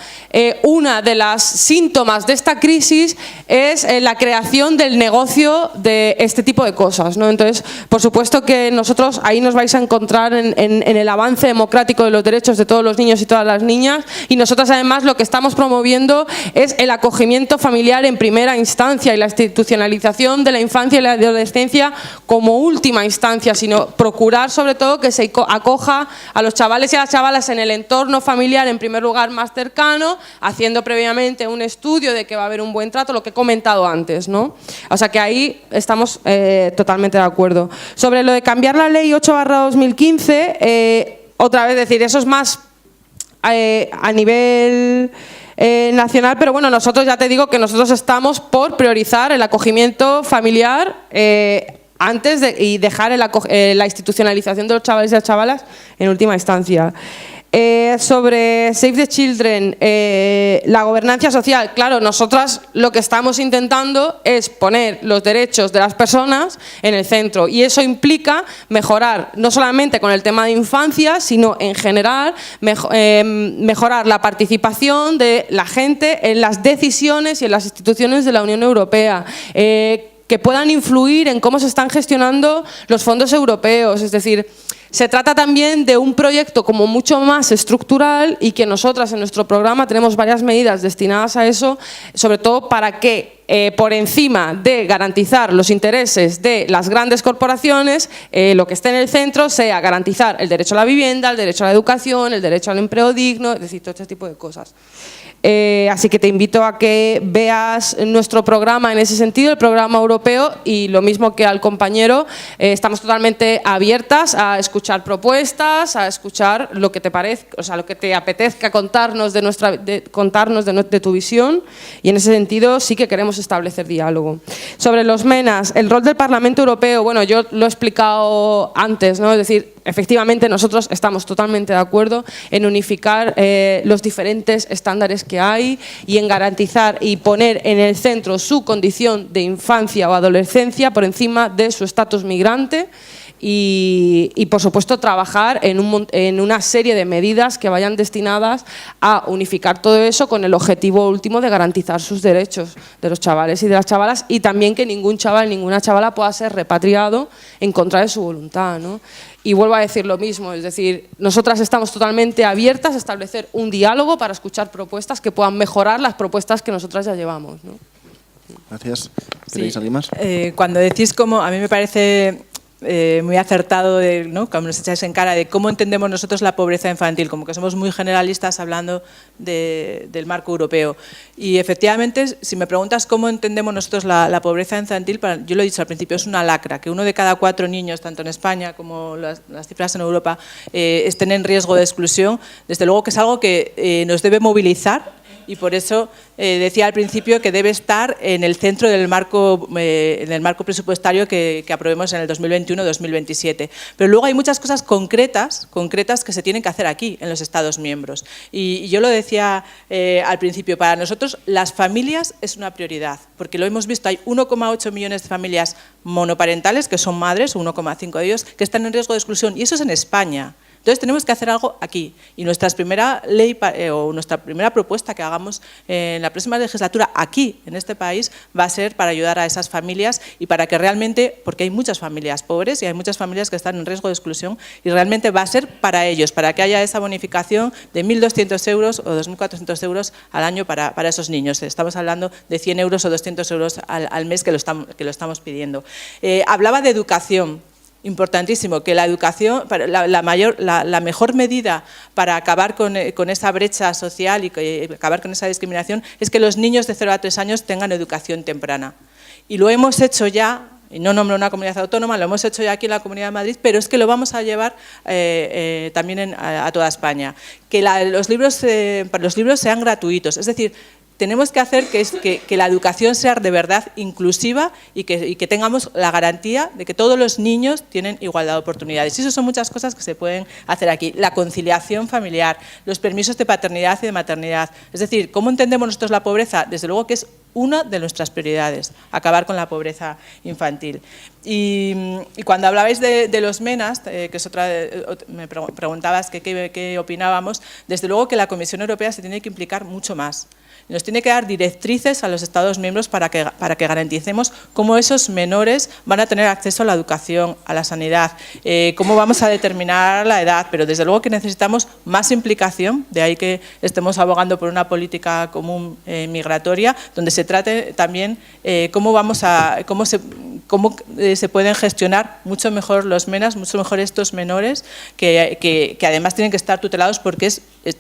una de las síntomas de esta crisis es la creación del negocio de este tipo de cosas, ¿no? Entonces, por supuesto que nosotros ahí nos vais a encontrar en el avance democrático de los derechos de todos los niños y todas las niñas, y nosotras además lo que estamos promoviendo es el acogimiento familiar en primera instancia y la institucionalización de la infancia y la adolescencia como última instancia, sino procurar sobre todo que se acoja a los chavales y a las chavalas en el entorno familiar en primer lugar más cercano, haciendo previamente un estudio de que va a haber un buen trato, lo que he comentado antes, ¿no? O sea que ahí estamos totalmente de acuerdo. Sobre lo de cambiar la ley 8/2015, otra vez decir, eso es más a nivel nacional, pero bueno, nosotros ya te digo que nosotros estamos por priorizar el acogimiento familiar antes y dejar la institucionalización de los chavales y las chavalas en última instancia. Sobre Save the Children, la gobernanza social, claro, nosotras lo que estamos intentando es poner los derechos de las personas en el centro, y eso implica mejorar, no solamente con el tema de infancia, sino en general, mejorar la participación de la gente en las decisiones y en las instituciones de la Unión Europea, que puedan influir en cómo se están gestionando los fondos europeos. Es decir, se trata también de un proyecto como mucho más estructural, y que nosotras en nuestro programa tenemos varias medidas destinadas a eso, sobre todo para que por encima de garantizar los intereses de las grandes corporaciones, lo que esté en el centro sea garantizar el derecho a la vivienda, el derecho a la educación, el derecho al empleo digno, es decir, todo este tipo de cosas. Así que te invito a que veas nuestro programa en ese sentido, el programa europeo, y lo mismo que al compañero, estamos totalmente abiertas a escuchar propuestas, a escuchar lo que te parezca, o sea, lo que te apetezca contarnos de tu visión, y en ese sentido sí que queremos establecer diálogo. Sobre los MENAs, el rol del Parlamento Europeo, bueno, yo lo he explicado antes, ¿no? Es decir, efectivamente nosotros estamos totalmente de acuerdo en unificar los diferentes estándares que hay y en garantizar y poner en el centro su condición de infancia o adolescencia por encima de su estatus migrante, y por supuesto trabajar en una serie de medidas que vayan destinadas a unificar todo eso con el objetivo último de garantizar sus derechos de los chavales y de las chavalas, y también que ningún chaval, ninguna chavala pueda ser repatriado en contra de su voluntad, ¿no? Y vuelvo a decir lo mismo, es decir, nosotras estamos totalmente abiertas a establecer un diálogo para escuchar propuestas que puedan mejorar las propuestas que nosotras ya llevamos, ¿no? Gracias. ¿Queréis alguien más? Cuando decís cómo, a mí me parece muy acertado, ¿no?, como nos echáis en cara de cómo entendemos nosotros la pobreza infantil, como que somos muy generalistas hablando del marco europeo. Y efectivamente, si me preguntas cómo entendemos nosotros la pobreza infantil, yo lo he dicho al principio, es una lacra, que 1 de cada 4 niños, tanto en España como las cifras en Europa, estén en riesgo de exclusión. Desde luego que es algo que nos debe movilizar, y por eso decía al principio que debe estar en el centro del marco presupuestario que aprobemos en el 2021-2027. Pero luego hay muchas cosas concretas que se tienen que hacer aquí, en los Estados miembros. Y yo lo decía al principio, para nosotros las familias es una prioridad, porque lo hemos visto, hay 1,8 millones de familias monoparentales, que son madres, 1,5 de ellos, que están en riesgo de exclusión, y eso es en España. Entonces tenemos que hacer algo aquí. Y nuestra primera ley o nuestra primera propuesta que hagamos en la próxima legislatura aquí, en este país, va a ser para ayudar a esas familias y para que realmente, porque hay muchas familias pobres y hay muchas familias que están en riesgo de exclusión, y realmente va a ser para ellos, para que haya esa bonificación de 1.200 euros o 2.400 euros al año para esos niños. Estamos hablando de 100 euros o 200 euros al mes que lo estamos pidiendo. Hablaba de educación. Importantísimo, que la educación, la mejor medida para acabar con esa brecha social y acabar con esa discriminación es que los niños de 0 a 3 años tengan educación temprana. Y lo hemos hecho ya, y no nombro una comunidad autónoma, lo hemos hecho ya aquí en la Comunidad de Madrid, pero es que lo vamos a llevar también a toda España. Que los libros sean gratuitos, es decir, tenemos que hacer que la educación sea de verdad inclusiva y que tengamos la garantía de que todos los niños tienen igualdad de oportunidades. Y eso son muchas cosas que se pueden hacer aquí. La conciliación familiar, los permisos de paternidad y de maternidad. Es decir, ¿cómo entendemos nosotros la pobreza? Desde luego que es una de nuestras prioridades, acabar con la pobreza infantil. Y cuando hablabais de los MENAs, que es me preguntabas qué opinábamos, desde luego que la Comisión Europea se tiene que implicar mucho más. Nos tiene que dar directrices a los Estados miembros para que garanticemos cómo esos menores van a tener acceso a la educación, a la sanidad, cómo vamos a determinar la edad, pero desde luego que necesitamos más implicación, de ahí que estemos abogando por una política común migratoria, donde se trate también cómo se pueden gestionar mucho mejor los MENAs, mucho mejor estos menores, que además tienen que estar tutelados porque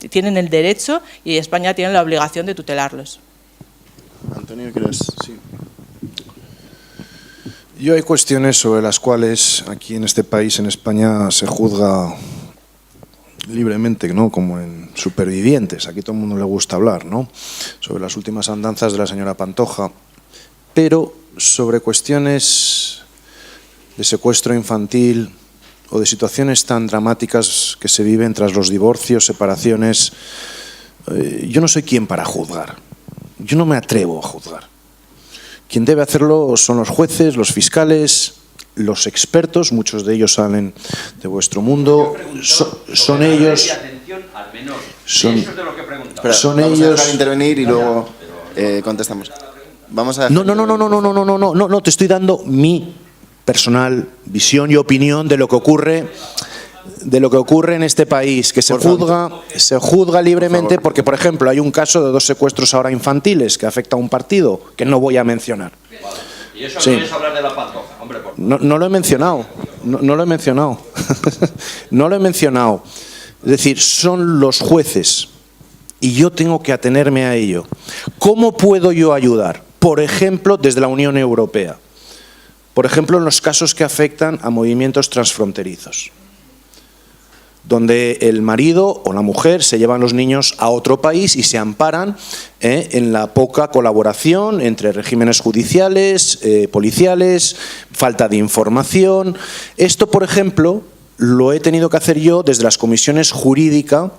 tienen el derecho y España tiene la obligación de tutelarlos. Antonio, ¿quieres? Sí. Yo hay cuestiones sobre las cuales aquí en este país, en España, se juzga libremente, ¿no? Como en supervivientes. Aquí todo el mundo le gusta hablar, ¿no? Sobre las últimas andanzas de la señora Pantoja. Pero sobre cuestiones de secuestro infantil o de situaciones tan dramáticas que se viven tras los divorcios, separaciones, yo no soy quien para juzgar. Yo no me atrevo a juzgar. Quien debe hacerlo son los jueces, los fiscales, los expertos, muchos de ellos salen de vuestro mundo. Son ellos. Son ellos. Dejar intervenir y luego contestamos. Vamos a. No, te estoy dando mi personal visión y opinión de lo que ocurre en este país, que se juzga libremente porque, por ejemplo, hay un caso de 2 secuestros ahora infantiles que afecta a un partido que no voy a mencionar. Y eso no es hablar de la Pantoja, hombre. No lo he mencionado, no lo he mencionado. No lo he mencionado. Es decir, son los jueces y yo tengo que atenerme a ello. ¿Cómo puedo yo ayudar? Por ejemplo, desde la Unión Europea. Por ejemplo, en los casos que afectan a movimientos transfronterizos, donde el marido o la mujer se llevan los niños a otro país y se amparan en la poca colaboración entre regímenes judiciales, policiales, falta de información. Esto, por ejemplo, lo he tenido que hacer yo desde las comisiones jurídica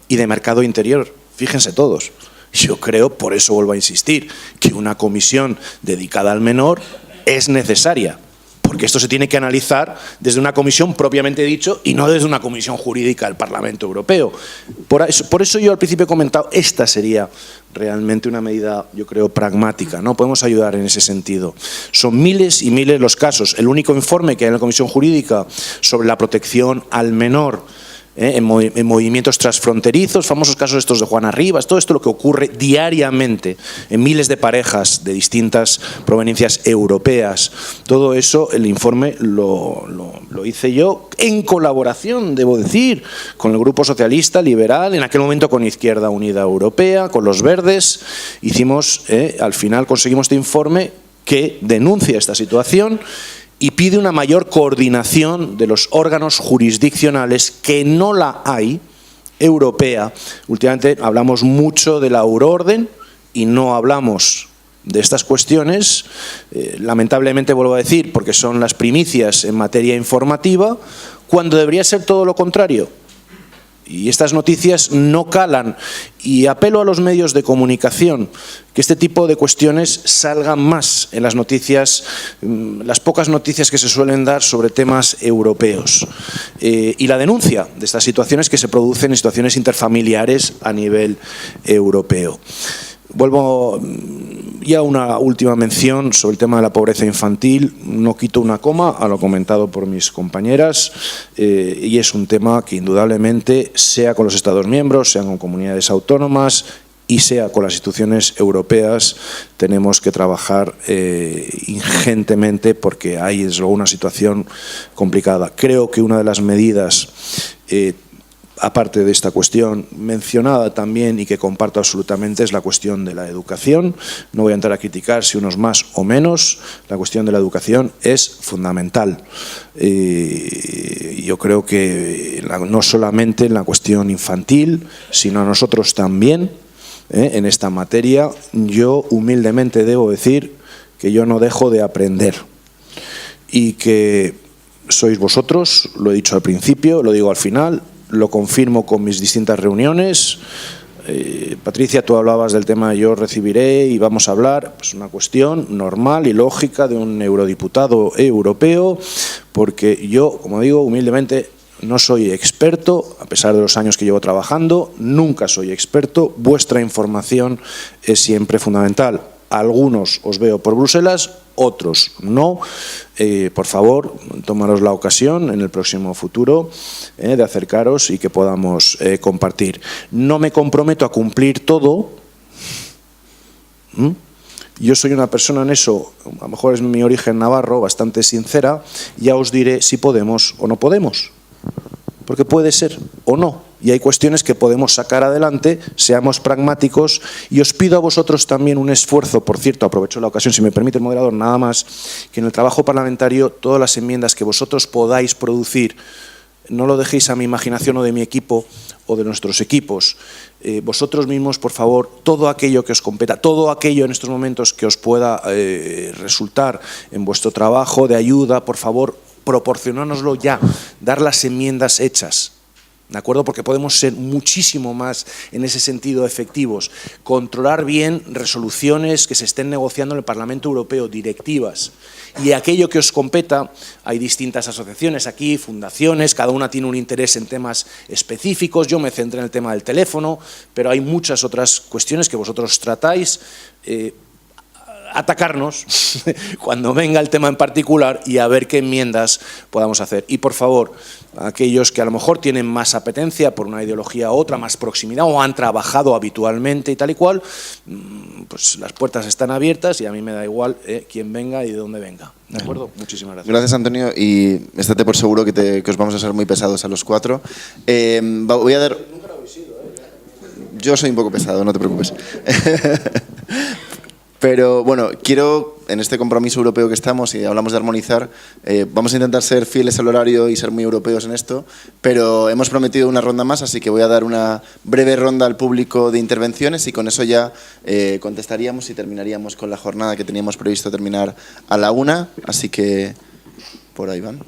y de mercado interior. Fíjense todos. Yo creo, por eso vuelvo a insistir, que una comisión dedicada al menor es necesaria, porque esto se tiene que analizar desde una comisión propiamente dicho y no desde una comisión jurídica del Parlamento Europeo. Por eso yo al principio he comentado, esta sería realmente una medida, yo creo, pragmática, ¿no? Podemos ayudar en ese sentido. Son miles y miles los casos. El único informe que hay en la Comisión Jurídica sobre la protección al menor en movimientos transfronterizos, famosos casos estos de Juana Rivas, todo esto lo que ocurre diariamente en miles de parejas de distintas proveniencias europeas. Todo eso, el informe lo hice yo en colaboración, debo decir, con el Grupo Socialista, Liberal, en aquel momento con Izquierda Unida Europea, con los Verdes. Al final conseguimos este informe que denuncia esta situación y pide una mayor coordinación de los órganos jurisdiccionales, que no la hay, europea. Últimamente hablamos mucho de la euroorden y no hablamos de estas cuestiones. Lamentablemente, vuelvo a decir, porque son las primicias en materia informativa, cuando debería ser todo lo contrario. y estas noticias no calan. Y apelo a los medios de comunicación que este tipo de cuestiones salgan más en las noticias, las pocas noticias que se suelen dar sobre temas europeos. Y la denuncia de estas situaciones que se producen en situaciones interfamiliares a nivel europeo. Vuelvo ya a una última mención sobre el tema de la pobreza infantil. No quito una coma a lo comentado por mis compañeras, y es un tema que indudablemente, sea con los Estados miembros, sea con comunidades autónomas y sea con las instituciones europeas, tenemos que trabajar ingentemente porque hay, desde luego, una situación complicada. Creo que una de las medidas, aparte de esta cuestión mencionada también y que comparto absolutamente, es la cuestión de la educación. No voy a entrar a criticar si unos más o menos, la cuestión de la educación es fundamental. Yo creo que no solamente en la cuestión infantil, sino a nosotros también, en esta materia. Yo humildemente debo decir que yo no dejo de aprender y que sois vosotros, lo he dicho al principio, lo digo al final, lo confirmo con mis distintas reuniones. Patricia, tú hablabas del tema de yo recibiré y vamos a hablar, pues una cuestión normal y lógica de un eurodiputado europeo, porque yo, como digo, humildemente no soy experto, a pesar de los años que llevo trabajando, nunca soy experto. Vuestra información es siempre fundamental. Algunos os veo por Bruselas, otros no. Por favor, tomaros la ocasión en el próximo futuro de acercaros y que podamos compartir. No me comprometo a cumplir todo. Yo soy una persona en eso, a lo mejor es mi origen navarro, bastante sincera. Ya os diré si podemos o no podemos. Porque puede ser o no. Y hay cuestiones que podemos sacar adelante, seamos pragmáticos, y os pido a vosotros también un esfuerzo. Por cierto, aprovecho la ocasión, si me permite el moderador, nada más, que en el trabajo parlamentario todas las enmiendas que vosotros podáis producir, no lo dejéis a mi imaginación o de mi equipo o de nuestros equipos. Vosotros mismos, por favor, todo aquello que os competa, todo aquello en estos momentos que os pueda resultar en vuestro trabajo de ayuda, por favor, proporcionárnoslo ya, dar las enmiendas hechas. ¿De acuerdo? Porque podemos ser muchísimo más en ese sentido efectivos. Controlar bien resoluciones que se estén negociando en el Parlamento Europeo, directivas. Y aquello que os competa, hay distintas asociaciones aquí, fundaciones, cada una tiene un interés en temas específicos. Yo me centré en el tema del teléfono, pero hay muchas otras cuestiones que vosotros tratáis. Atacarnos cuando venga el tema en particular y a ver qué enmiendas podamos hacer. Y por favor, aquellos que a lo mejor tienen más apetencia por una ideología u otra, más proximidad o han trabajado habitualmente y tal y cual, pues las puertas están abiertas y a mí me da igual quién venga y de dónde venga. ¿De acuerdo? Muchísimas gracias. Gracias, Antonio, y estate por seguro que os vamos a ser muy pesados a los cuatro. Voy a dar... Yo soy un poco pesado, no te preocupes. Pero bueno, quiero, en este compromiso europeo que estamos y hablamos de armonizar, vamos a intentar ser fieles al horario y ser muy europeos en esto, pero hemos prometido una ronda más, así que voy a dar una breve ronda al público de intervenciones y con eso ya contestaríamos y terminaríamos con la jornada que teníamos previsto terminar a la 1, así que por ahí van.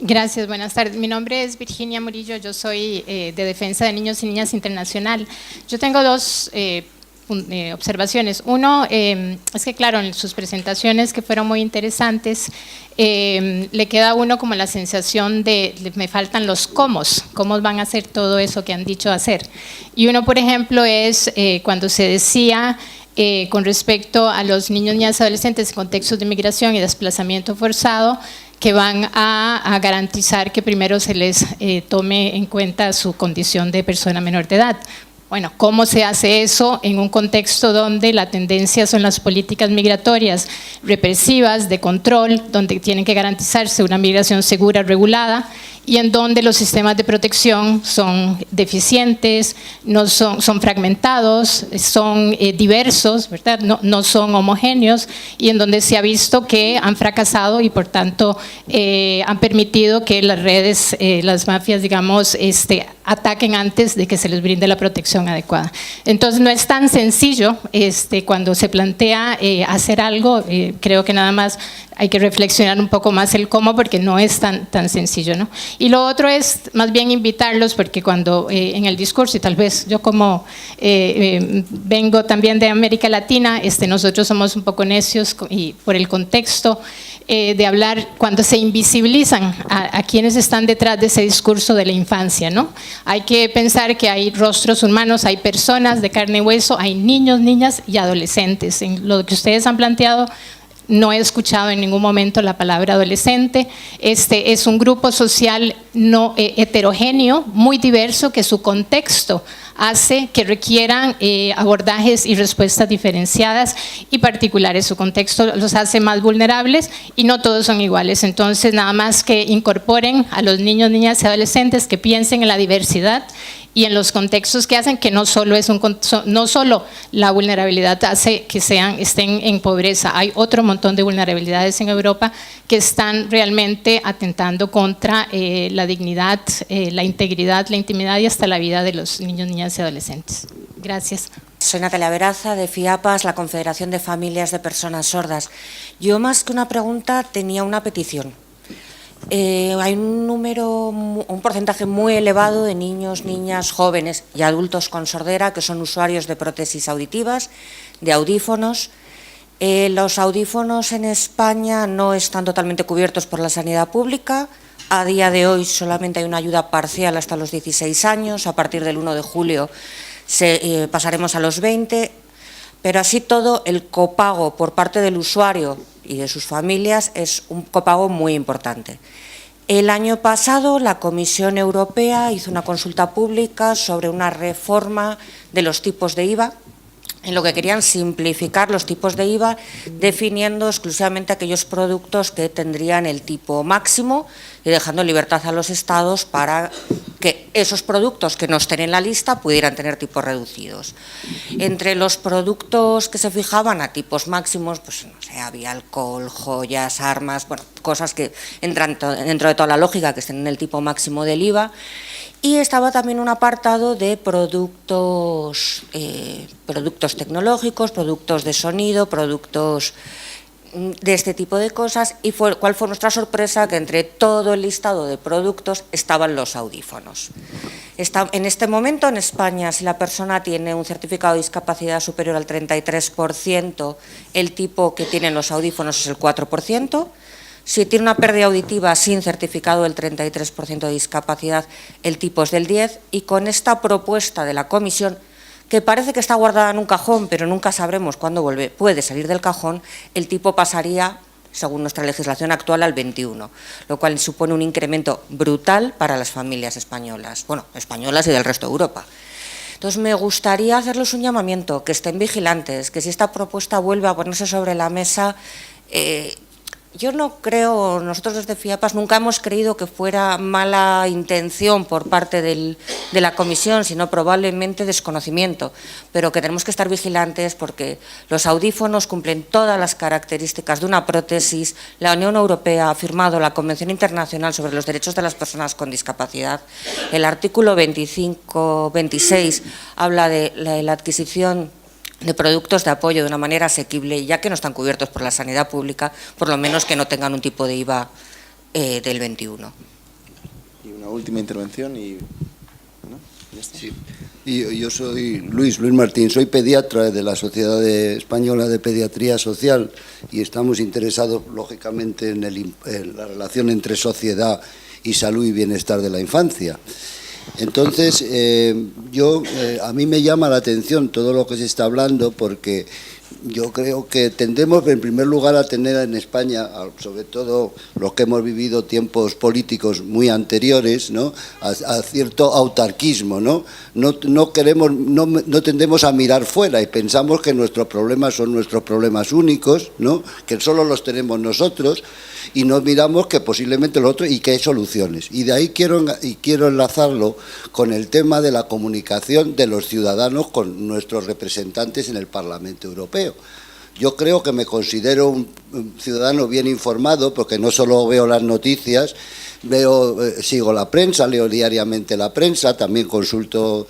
Gracias, buenas tardes. Mi nombre es Virginia Murillo, yo soy de Defensa de Niños y Niñas Internacional. Yo tengo dos observaciones. Uno, es que claro, en sus presentaciones que fueron muy interesantes, le queda a uno como la sensación de me faltan los cómo van a hacer todo eso que han dicho hacer. Y uno, por ejemplo, es cuando se decía con respecto a los niños, niñas y adolescentes en contextos de migración y desplazamiento forzado, que van a garantizar que primero se les tome en cuenta su condición de persona menor de edad. Bueno, ¿cómo se hace eso en un contexto donde la tendencia son las políticas migratorias represivas, de control, donde tienen que garantizarse una migración segura, regulada, y en donde los sistemas de protección son deficientes, no son fragmentados, son diversos, ¿verdad? No son homogéneos, y en donde se ha visto que han fracasado y por tanto han permitido que las redes, las mafias, digamos, ataquen antes de que se les brinde la protección adecuada. Entonces no es tan sencillo cuando se plantea hacer algo, creo que nada más hay que reflexionar un poco más el cómo, porque no es tan sencillo, ¿no? Y lo otro es más bien invitarlos, porque cuando en el discurso, y tal vez yo como vengo también de América Latina, nosotros somos un poco necios y por el contexto de hablar cuando se invisibilizan a quienes están detrás de ese discurso de la infancia, ¿no? Hay que pensar que hay rostros humanos, hay personas de carne y hueso, hay niños, niñas y adolescentes. En lo que ustedes han planteado, no he escuchado en ningún momento la palabra adolescente. Este es un grupo social no heterogéneo, muy diverso, que su contexto hace que requieran abordajes y respuestas diferenciadas y particulares. Su contexto los hace más vulnerables y no todos son iguales. Entonces, nada más que incorporen a los niños, niñas y adolescentes, que piensen en la diversidad y en los contextos que hacen, que no solo la vulnerabilidad hace que estén en pobreza. Hay otro montón de vulnerabilidades en Europa que están realmente atentando contra la dignidad, la integridad, la intimidad y hasta la vida de los niños, niñas y adolescentes. Gracias. Soy Natalia Veraza, de FIAPAS, la Confederación de Familias de Personas Sordas. Yo, más que una pregunta, tenía una petición. Hay un porcentaje muy elevado de niños, niñas, jóvenes y adultos con sordera que son usuarios de prótesis auditivas, de audífonos. Los audífonos en España no están totalmente cubiertos por la sanidad pública. A día de hoy solamente hay una ayuda parcial hasta los 16 años. A partir del 1 de julio pasaremos a los 20. Pero así todo, el copago por parte del usuario y de sus familias es un copago muy importante. El año pasado la Comisión Europea hizo una consulta pública sobre una reforma de los tipos de IVA, en lo que querían simplificar los tipos de IVA, definiendo exclusivamente aquellos productos que tendrían el tipo máximo y dejando libertad a los estados para que esos productos que no estén en la lista pudieran tener tipos reducidos. Entre los productos que se fijaban a tipos máximos, pues no sé, había alcohol, joyas, armas, bueno, cosas que entran dentro de toda la lógica que estén en el tipo máximo del IVA. Y estaba también un apartado de productos tecnológicos, productos de sonido, productos de este tipo de cosas. Y ¿cuál fue nuestra sorpresa? Que entre todo el listado de productos estaban los audífonos. En este momento en España, si la persona tiene un certificado de discapacidad superior al 33%, el tipo que tienen los audífonos es el 4%. Si tiene una pérdida auditiva sin certificado del 33% de discapacidad, el tipo es del 10%, y con esta propuesta de la Comisión, que parece que está guardada en un cajón, pero nunca sabremos cuándo puede salir del cajón, el tipo pasaría, según nuestra legislación actual, al 21%, lo cual supone un incremento brutal para las familias españolas, bueno, españolas y del resto de Europa. Entonces, me gustaría hacerles un llamamiento, que estén vigilantes, que si esta propuesta vuelve a ponerse sobre la mesa, yo no creo, nosotros desde FIAPAS nunca hemos creído que fuera mala intención por parte de la Comisión, sino probablemente desconocimiento, pero que tenemos que estar vigilantes porque los audífonos cumplen todas las características de una prótesis. La Unión Europea ha firmado la Convención Internacional sobre los Derechos de las Personas con Discapacidad. El artículo 26 habla de la adquisición de productos de apoyo de una manera asequible, y ya que no están cubiertos por la sanidad pública, por lo menos que no tengan un tipo de IVA del 21%. Y una última intervención y... ¿no? Ya está. Sí. Y yo soy Luis Martín, soy pediatra de la Sociedad Española de Pediatría Social y estamos interesados, lógicamente, en la relación entre sociedad y salud y bienestar de la infancia. Entonces, a mí me llama la atención todo lo que se está hablando, porque yo creo que tendemos en primer lugar a tener en España, sobre todo los que hemos vivido tiempos políticos muy anteriores, ¿no?, a cierto autarquismo, ¿no? No tendemos a mirar fuera y pensamos que nuestros problemas son nuestros problemas únicos, ¿no?, que solo los tenemos nosotros, y no miramos que posiblemente los otros y que hay soluciones. Y de ahí quiero enlazarlo con el tema de la comunicación de los ciudadanos con nuestros representantes en el Parlamento Europeo. Yo creo que me considero un ciudadano bien informado, porque no solo veo las noticias, sigo la prensa, leo diariamente la prensa, también consulto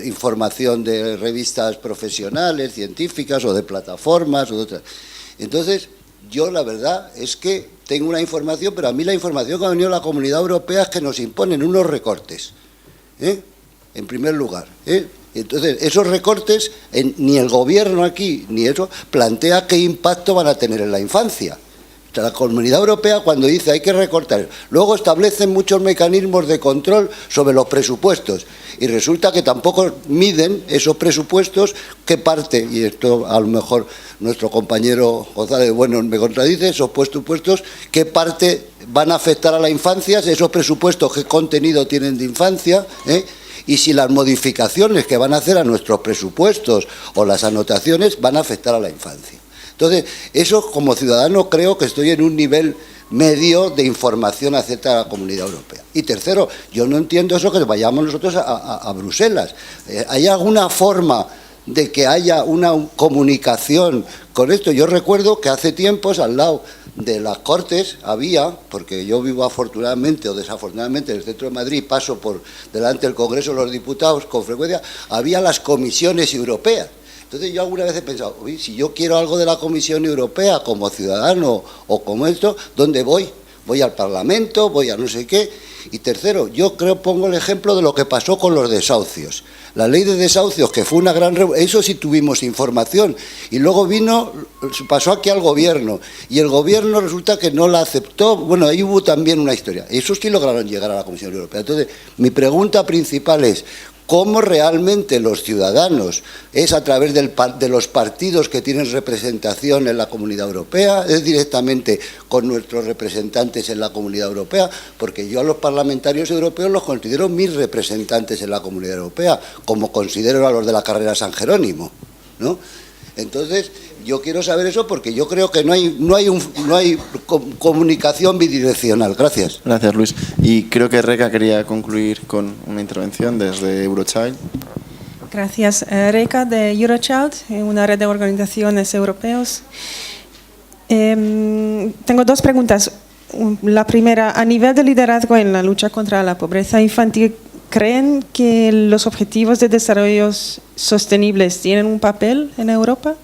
información de revistas profesionales, científicas o de plataformas o de otras. Entonces, yo la verdad es que tengo una información, pero a mí la información que ha venido de la Comunidad Europea es que nos imponen unos recortes, en primer lugar. Entonces, esos recortes, ni el gobierno aquí, ni eso, plantea qué impacto van a tener en la infancia. La Comunidad Europea, cuando dice hay que recortar, luego establecen muchos mecanismos de control sobre los presupuestos y resulta que tampoco miden esos presupuestos qué parte, y esto a lo mejor nuestro compañero González, bueno, me contradice, esos presupuestos, qué parte van a afectar a la infancia, esos presupuestos qué contenido tienen de infancia, y si las modificaciones que van a hacer a nuestros presupuestos o las anotaciones van a afectar a la infancia. Entonces, eso como ciudadano creo que estoy en un nivel medio de información acerca de la Comunidad Europea. Y tercero, yo no entiendo eso que vayamos nosotros a Bruselas. ¿Hay alguna forma de que haya una comunicación con esto? Yo recuerdo que hace tiempos al lado de las Cortes había, porque yo vivo afortunadamente o desafortunadamente en el centro de Madrid, paso por delante del Congreso de los Diputados con frecuencia, había las comisiones europeas. Entonces yo alguna vez he pensado, uy, si yo quiero algo de la Comisión Europea como ciudadano o como esto, ¿dónde voy? Voy al Parlamento, voy a no sé qué. Y tercero, yo creo, pongo el ejemplo de lo que pasó con los desahucios. La ley de desahucios, que fue una gran revolución, eso sí tuvimos información. Y luego pasó aquí al gobierno. Y el gobierno resulta que no la aceptó. Bueno, ahí hubo también una historia. Eso sí lograron llegar a la Comisión Europea. Entonces, mi pregunta principal es, ¿cómo realmente los ciudadanos es a través de los partidos que tienen representación en la Comunidad Europea, es directamente con nuestros representantes en la Comunidad Europea? Porque yo a los parlamentarios europeos los considero mis representantes en la Comunidad Europea, como considero a los de la carrera San Jerónimo, ¿no? Entonces, yo quiero saber eso porque yo creo que no hay comunicación bidireccional. Gracias. Gracias, Luis. Y creo que Reca quería concluir con una intervención desde Eurochild. Gracias. Reca de Eurochild, una red de organizaciones europeos. Tengo dos preguntas. La primera, a nivel de liderazgo en la lucha contra la pobreza infantil, ¿creen que los objetivos de desarrollo sostenibles tienen un papel en Europa?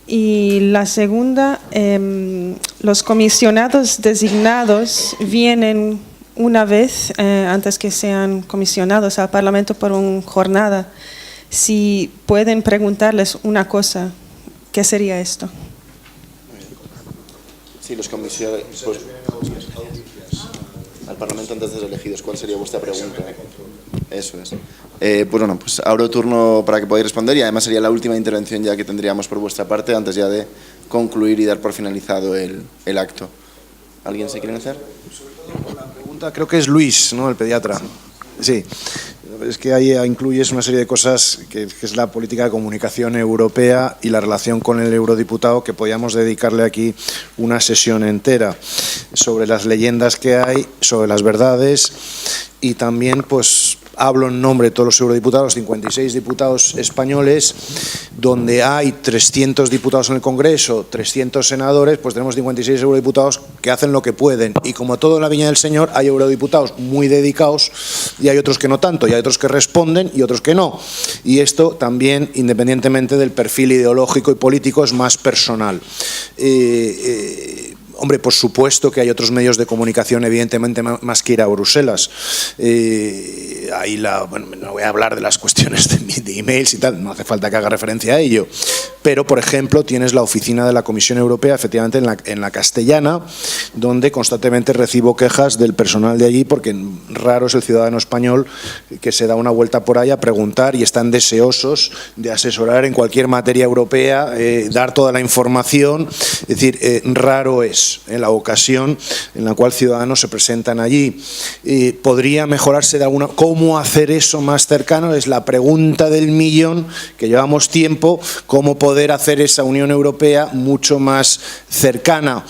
Y la segunda, los comisionados designados vienen una vez antes que sean comisionados al Parlamento por una jornada. Si pueden preguntarles una cosa, ¿qué sería esto? Sí, los comisionados al Parlamento antes de ser elegidos. ¿Cuál sería vuestra pregunta? Eso es. Pues bueno, pues abro turno para que podáis responder y además sería la última intervención ya que tendríamos por vuestra parte antes ya de concluir y dar por finalizado el acto. ¿Alguien se quiere hacer? La pregunta creo que es Luis, ¿no? El pediatra. Sí. Es que ahí incluyes una serie de cosas que es la política de comunicación europea y la relación con el eurodiputado, que podíamos dedicarle aquí una sesión entera sobre las leyendas que hay, sobre las verdades y también pues hablo en nombre de todos los eurodiputados, 56 diputados españoles, donde hay 300 diputados en el Congreso, 300 senadores, pues tenemos 56 eurodiputados que hacen lo que pueden. Y como todo en la viña del Señor, hay eurodiputados muy dedicados y hay otros que no tanto, y hay otros que responden y otros que no. Y esto también, independientemente del perfil ideológico y político, es más personal. Hombre, por supuesto que hay otros medios de comunicación, evidentemente, más que ir a Bruselas. Ahí bueno, no voy a hablar de las cuestiones de emails y tal, no hace falta que haga referencia a ello. Pero, por ejemplo, tienes la oficina de la Comisión Europea, efectivamente, en la Castellana, donde constantemente recibo quejas del personal de allí, porque raro es el ciudadano español que se da una vuelta por ahí a preguntar y están deseosos de asesorar en cualquier materia europea, dar toda la información. Es decir, raro es la ocasión en la cual ciudadanos se presentan allí. ¿Podría mejorarse de alguna? ¿Cómo hacer eso más cercano? Es la pregunta del millón, que llevamos tiempo. ¿Cómo poder hacer esa Unión Europea mucho más cercana?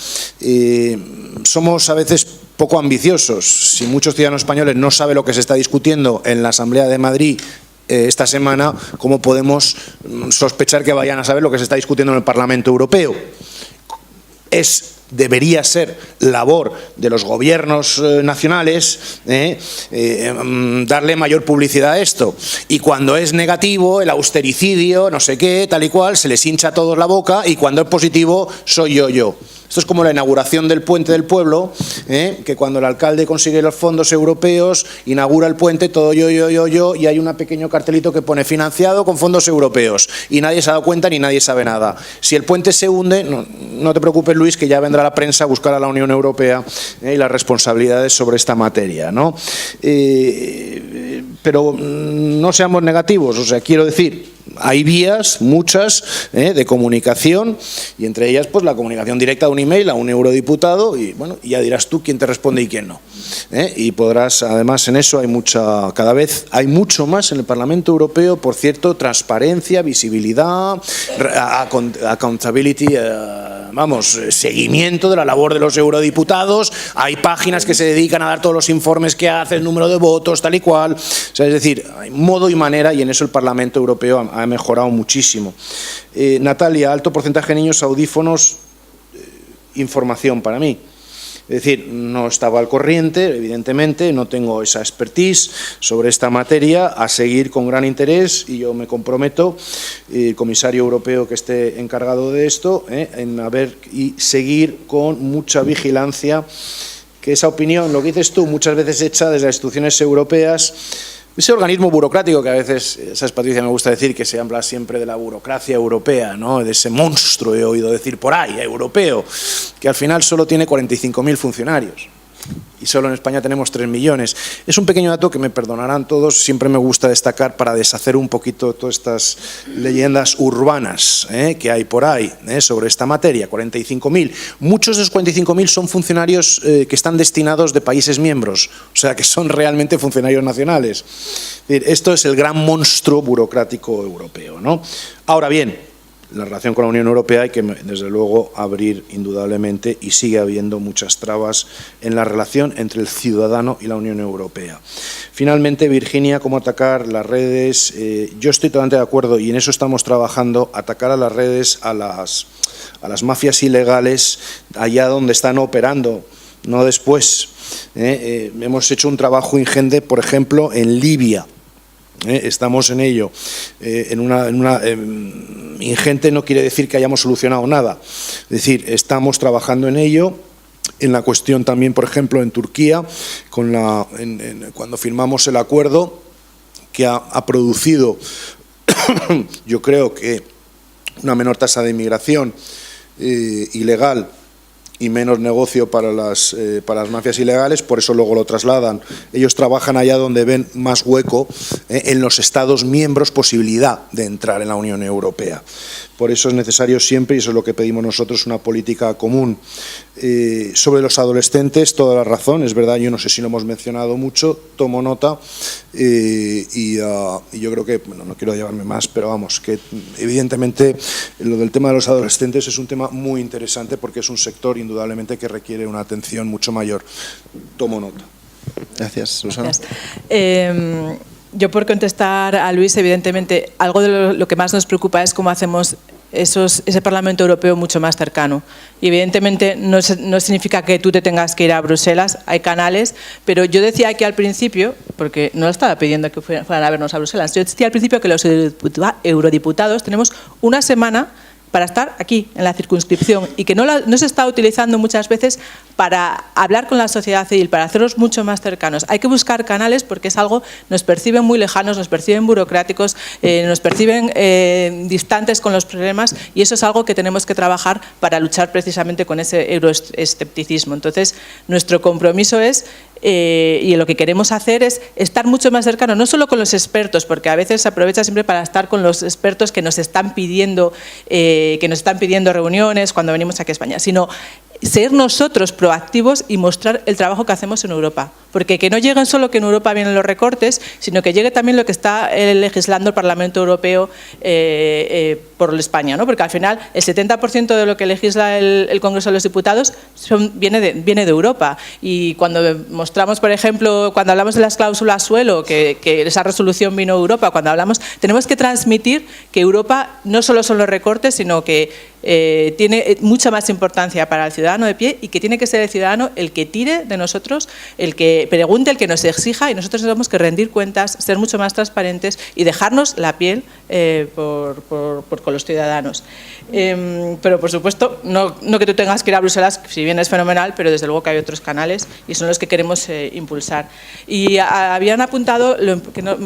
Somos a veces poco ambiciosos. Si muchos ciudadanos españoles no saben lo que se está discutiendo en la Asamblea de Madrid esta semana, ¿cómo podemos sospechar que vayan a saber lo que se está discutiendo en el Parlamento Europeo? Es debería ser labor de los gobiernos nacionales darle mayor publicidad a esto. Y cuando es negativo, el austericidio, no sé qué, tal y cual, se les hincha a todos la boca, y cuando es positivo, soy yo. Esto es como la inauguración del puente del pueblo, que cuando el alcalde consigue los fondos europeos, inaugura el puente, todo yo, y hay un pequeño cartelito que pone financiado con fondos europeos, y nadie se ha dado cuenta ni nadie sabe nada. Si el puente se hunde, no te preocupes, Luis, que ya vendrá la prensa a buscar a la Unión Europea y las responsabilidades sobre esta materia, ¿no? Pero no seamos negativos, o sea, quiero decir, hay vías, muchas, de comunicación, y entre ellas pues la comunicación directa de un email a un eurodiputado, y bueno, ya dirás tú quién te responde y quién no. Y podrás, además en eso cada vez hay mucho más en el Parlamento Europeo, por cierto, transparencia, visibilidad, accountability, seguimiento de la labor de los eurodiputados, hay páginas que se dedican a dar todos los informes que hace, el número de votos, tal y cual, o sea, es decir, hay modo y manera, y en eso el Parlamento Europeo ha mejorado muchísimo. Natalia, alto porcentaje de niños, audífonos, información para mí. Es decir, no estaba al corriente, evidentemente, no tengo esa expertise sobre esta materia, a seguir con gran interés, y yo me comprometo, el comisario europeo que esté encargado de esto, en y seguir con mucha vigilancia, que esa opinión, lo que dices tú, muchas veces hecha desde las instituciones europeas, ese organismo burocrático que a veces, esa es Patricia, me gusta decir, que se habla siempre de la burocracia europea, ¿no? De ese monstruo, he oído decir por ahí, europeo, que al final solo tiene 45.000 funcionarios. Y solo en España tenemos 3 millones. Es un pequeño dato que me perdonarán todos, siempre me gusta destacar para deshacer un poquito todas estas leyendas urbanas que hay por ahí sobre esta materia. 45.000. Muchos de esos 45.000 son funcionarios que están destinados de países miembros, o sea que son realmente funcionarios nacionales. Esto es el gran monstruo burocrático europeo, ¿no? Ahora bien, la relación con la Unión Europea hay que, desde luego, abrir indudablemente, y sigue habiendo muchas trabas en la relación entre el ciudadano y la Unión Europea. Finalmente, Virginia, ¿cómo atacar las redes? Yo estoy totalmente de acuerdo, y en eso estamos trabajando, atacar a las redes, a las mafias ilegales, allá donde están operando, no después. Hemos hecho un trabajo ingente, por ejemplo, en Libia. Estamos en ello. Ingente no quiere decir que hayamos solucionado nada. Es decir, estamos trabajando en ello. En la cuestión también, por ejemplo, en Turquía, cuando firmamos el acuerdo que ha producido, yo creo que una menor tasa de inmigración ilegal y menos negocio para las mafias ilegales, por eso luego lo trasladan. Ellos trabajan allá donde ven más hueco, en los Estados miembros, posibilidad de entrar en la Unión Europea. Por eso es necesario siempre, y eso es lo que pedimos nosotros, una política común. Sobre los adolescentes, toda la razón, es verdad, yo no sé si lo hemos mencionado mucho, tomo nota, y yo creo que, bueno, no quiero llevarme más, pero vamos, que evidentemente lo del tema de los adolescentes es un tema muy interesante, porque es un sector indudablemente que requiere una atención mucho mayor. Tomo nota. Gracias, Susana. Gracias. Yo, por contestar a Luis, evidentemente, algo de lo que más nos preocupa es cómo hacemos ese Parlamento Europeo mucho más cercano. Y evidentemente no significa que tú te tengas que ir a Bruselas, hay canales, pero yo decía aquí al principio, porque no estaba pidiendo que fueran a vernos a Bruselas, yo decía al principio que los eurodiputados tenemos una semana para estar aquí, en la circunscripción, y que no se está utilizando muchas veces para hablar con la sociedad civil, para hacerlos mucho más cercanos. Hay que buscar canales, porque es algo, nos perciben muy lejanos, nos perciben burocráticos, nos perciben distantes con los problemas, y eso es algo que tenemos que trabajar para luchar precisamente con ese euroescepticismo. Entonces, nuestro compromiso es, y lo que queremos hacer es estar mucho más cercanos, no solo con los expertos, porque a veces se aprovecha siempre para estar con los expertos que nos están pidiendo reuniones cuando venimos aquí a España, sino ser nosotros proactivos y mostrar el trabajo que hacemos en Europa. Porque que no lleguen solo que en Europa vienen los recortes, sino que llegue también lo que está legislando el Parlamento Europeo por España, ¿no? Porque al final el 70% de lo que legisla el Congreso de los Diputados viene de Europa. Y cuando mostramos, por ejemplo, cuando hablamos de las cláusulas suelo, que esa resolución vino de Europa, tenemos que transmitir que Europa no solo son los recortes, sino que tiene mucha más importancia para el ciudadano de pie y que tiene que ser el ciudadano el que tire de nosotros, el que pregunte, el que nos exija, y nosotros tenemos que rendir cuentas, ser mucho más transparentes y dejarnos la piel con los ciudadanos. Pero por supuesto, no que tú tengas que ir a Bruselas, si bien es fenomenal, pero desde luego que hay otros canales y son los que queremos impulsar. Y habían apuntado,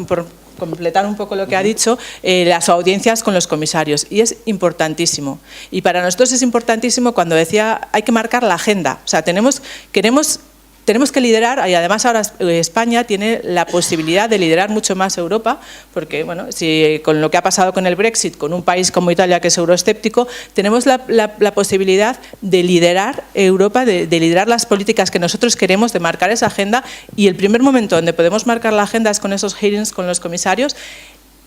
por completar un poco lo que ha dicho, las audiencias con los comisarios, y es importantísimo. Y para nosotros es importantísimo cuando decía hay que marcar la agenda. O sea, queremos que liderar, y además ahora España tiene la posibilidad de liderar mucho más Europa, porque bueno, si con lo que ha pasado con el Brexit, con un país como Italia que es euroescéptico, tenemos la posibilidad de liderar Europa, de liderar las políticas que nosotros queremos, de marcar esa agenda, y el primer momento donde podemos marcar la agenda es con esos hearings con los comisarios,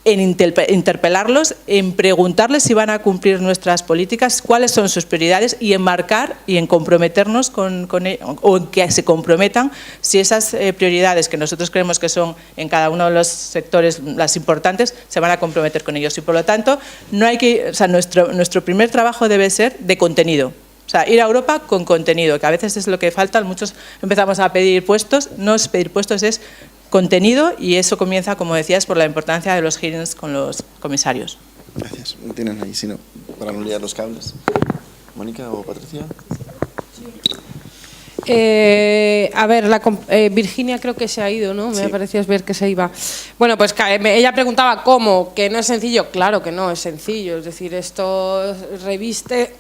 en interpelarlos, en preguntarles si van a cumplir nuestras políticas, cuáles son sus prioridades, y en marcar y en comprometernos o en que se comprometan si esas prioridades que nosotros creemos que son en cada uno de los sectores las importantes, se van a comprometer con ellos. Y por lo tanto, nuestro primer trabajo debe ser de contenido. O sea, ir a Europa con contenido, que a veces es lo que falta. Muchos empezamos a pedir puestos, no es pedir puestos, es contenido, y eso comienza, como decías, por la importancia de los hearings con los comisarios. Gracias. No tienen ahí, sino para no liar los cables. ¿Mónica o Patricia? A ver, Virginia creo que se ha ido, ¿no? Me parecía ver que se iba. Bueno, pues ella preguntaba cómo, que no es sencillo. Claro que no es sencillo, es decir, esto reviste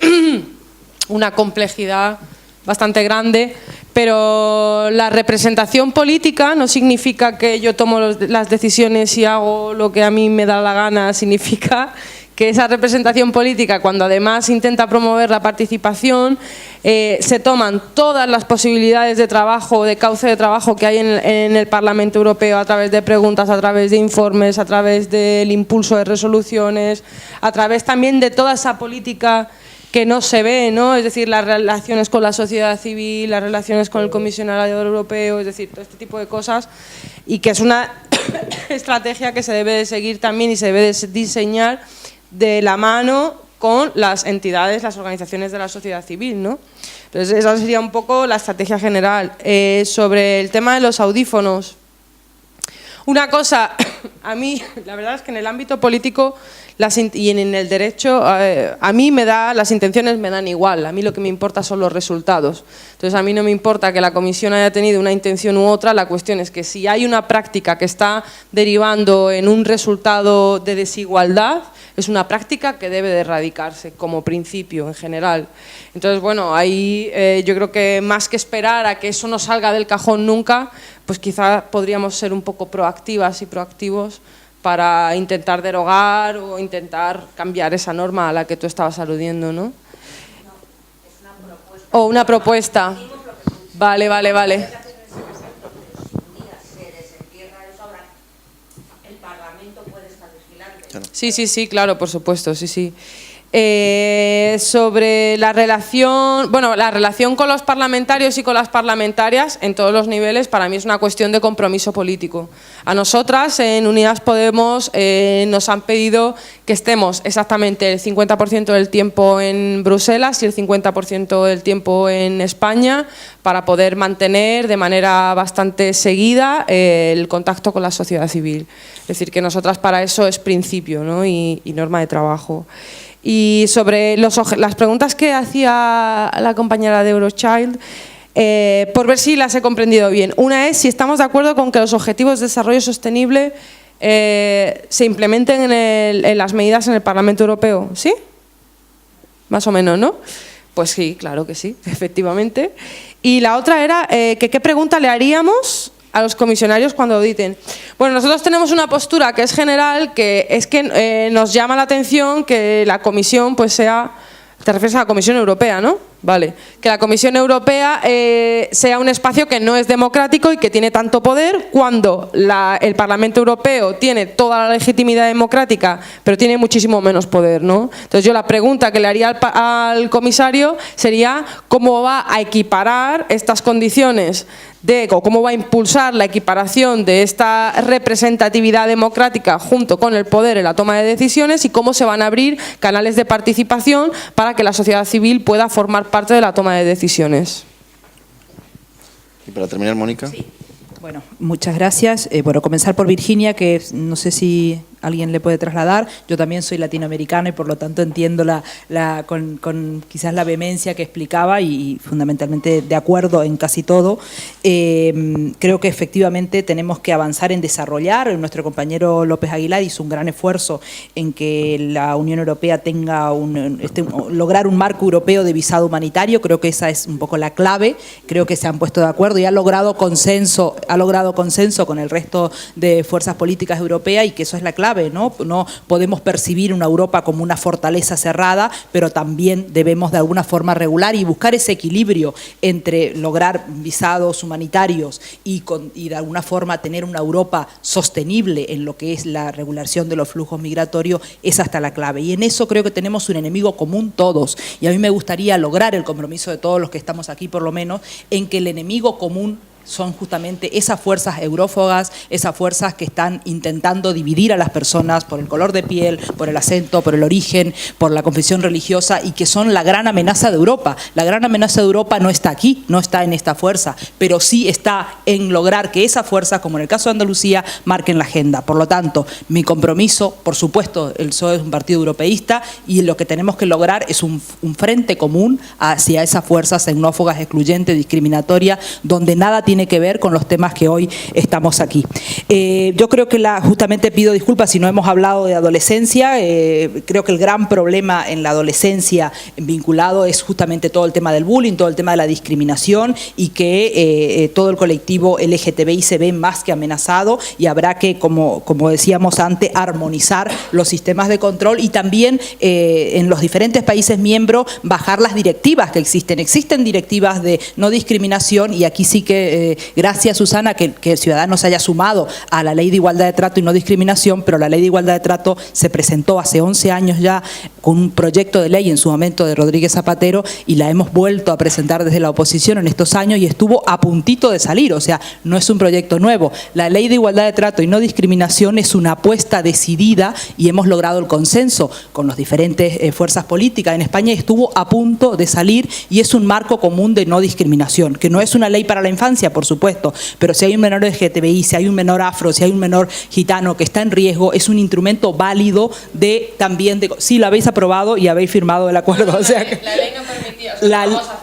una complejidad bastante grande, pero la representación política no significa que yo tomo las decisiones y hago lo que a mí me da la gana, significa que esa representación política, cuando además intenta promover la participación, se toman todas las posibilidades de trabajo, de cauce de trabajo que hay en el Parlamento Europeo, a través de preguntas, a través de informes, a través del impulso de resoluciones, a través también de toda esa política que no se ve, ¿no? Es decir, las relaciones con la sociedad civil, las relaciones con el comisionado europeo, es decir, todo este tipo de cosas, y que es una estrategia que se debe de seguir también y se debe de diseñar de la mano con las entidades, las organizaciones de la sociedad civil, ¿no? Entonces, esa sería un poco la estrategia general. Sobre el tema de los audífonos, una cosa, a mí, la verdad es que en el ámbito político y en el derecho, a mí las intenciones me dan igual, a mí lo que me importa son los resultados. Entonces, a mí no me importa que la comisión haya tenido una intención u otra, la cuestión es que si hay una práctica que está derivando en un resultado de desigualdad, es una práctica que debe de erradicarse como principio en general. Entonces, bueno, ahí yo creo que más que esperar a que eso no salga del cajón nunca, pues quizá podríamos ser un poco proactivas y proactivos para intentar derogar o intentar cambiar esa norma a la que tú estabas aludiendo, ¿no? O una propuesta. Vale. Sí, claro, por supuesto, sí. Sobre la relación con los parlamentarios y con las parlamentarias en todos los niveles, para mí es una cuestión de compromiso político. A nosotras en Unidas Podemos nos han pedido que estemos exactamente el 50% del tiempo en Bruselas y el 50% del tiempo en España para poder mantener de manera bastante seguida el contacto con la sociedad civil. Es decir, que nosotras para eso es principio, ¿no? y norma de trabajo. Y sobre las preguntas que hacía la compañera de Eurochild, por ver si las he comprendido bien. Una es si estamos de acuerdo con que los objetivos de desarrollo sostenible se implementen en las medidas en el Parlamento Europeo. ¿Sí? Más o menos, ¿no? Pues sí, claro que sí, efectivamente. Y la otra era ¿qué pregunta le haríamos a los comisionarios cuando auditen? Bueno, nosotros tenemos una postura que es general, que es que nos llama la atención que la comisión pues sea, te refieres a la Comisión Europea, ¿no? Vale, que la Comisión Europea sea un espacio que no es democrático y que tiene tanto poder cuando el Parlamento Europeo tiene toda la legitimidad democrática, pero tiene muchísimo menos poder, ¿no? Entonces yo la pregunta que le haría al comisario sería cómo va a equiparar estas condiciones o cómo va a impulsar la equiparación de esta representatividad democrática junto con el poder en la toma de decisiones y cómo se van a abrir canales de participación para que la sociedad civil pueda formar parte de la toma de decisiones. Y para terminar, Mónica. Sí. Bueno, muchas gracias. Bueno, comenzar por Virginia, que no sé si alguien le puede trasladar. Yo también soy latinoamericana y por lo tanto entiendo con quizás la vehemencia que explicaba y fundamentalmente de acuerdo en casi todo. Creo que efectivamente tenemos que avanzar en desarrollar. Nuestro compañero López Aguilar hizo un gran esfuerzo en que la Unión Europea tenga lograr un marco europeo de visado humanitario. Creo que esa es un poco la clave. Creo que se han puesto de acuerdo y ha logrado consenso con el resto de fuerzas políticas europeas y que eso es la clave. No podemos percibir una Europa como una fortaleza cerrada, pero también debemos de alguna forma regular y buscar ese equilibrio entre lograr visados humanitarios y de alguna forma tener una Europa sostenible en lo que es la regulación de los flujos migratorios. Es hasta la clave. Y en eso creo que tenemos un enemigo común todos. Y a mí me gustaría lograr el compromiso de todos los que estamos aquí, por lo menos, en que el enemigo común son justamente esas fuerzas eurófogas, esas fuerzas que están intentando dividir a las personas por el color de piel, por el acento, por el origen, por la confesión religiosa y que son la gran amenaza de Europa. La gran amenaza de Europa no está aquí, no está en esta fuerza, pero sí está en lograr que esas fuerzas, como en el caso de Andalucía, marquen la agenda. Por lo tanto, mi compromiso, por supuesto, el PSOE es un partido europeísta y lo que tenemos que lograr es un frente común hacia esas fuerzas xenófogas, excluyentes, discriminatorias, donde nada tiene que ver con los temas que hoy estamos aquí. Yo creo que justamente pido disculpas si no hemos hablado de adolescencia. Creo que el gran problema en la adolescencia vinculado es justamente todo el tema del bullying, todo el tema de la discriminación y que todo el colectivo LGTBI se ve más que amenazado y habrá que, como decíamos antes, armonizar los sistemas de control y también en los diferentes países miembros bajar las directivas que existen. Existen directivas de no discriminación y aquí sí que gracias, Susana, que Ciudadanos haya sumado a la Ley de Igualdad de Trato y No Discriminación, pero la Ley de Igualdad de Trato se presentó hace 11 años ya con un proyecto de ley en su momento de Rodríguez Zapatero y la hemos vuelto a presentar desde la oposición en estos años y estuvo a puntito de salir, o sea, no es un proyecto nuevo. La Ley de Igualdad de Trato y No Discriminación es una apuesta decidida y hemos logrado el consenso con las diferentes fuerzas políticas en España y estuvo a punto de salir y es un marco común de no discriminación, que no es una ley para la infancia, por supuesto, pero si hay un menor LGTBI, si hay un menor afro, si hay un menor gitano que está en riesgo, es un instrumento válido sí, lo habéis aprobado y habéis firmado el acuerdo. O sea, la ley no permitía.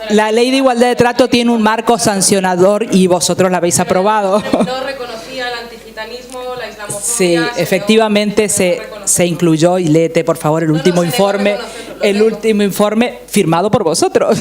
La Ley de Igualdad de Trato tiene un marco sancionador y vosotros la habéis aprobado. No reconocía el antigitanismo, la islamofobia. Sí, efectivamente se incluyó y léete por favor el último informe. El último informe firmado por vosotros.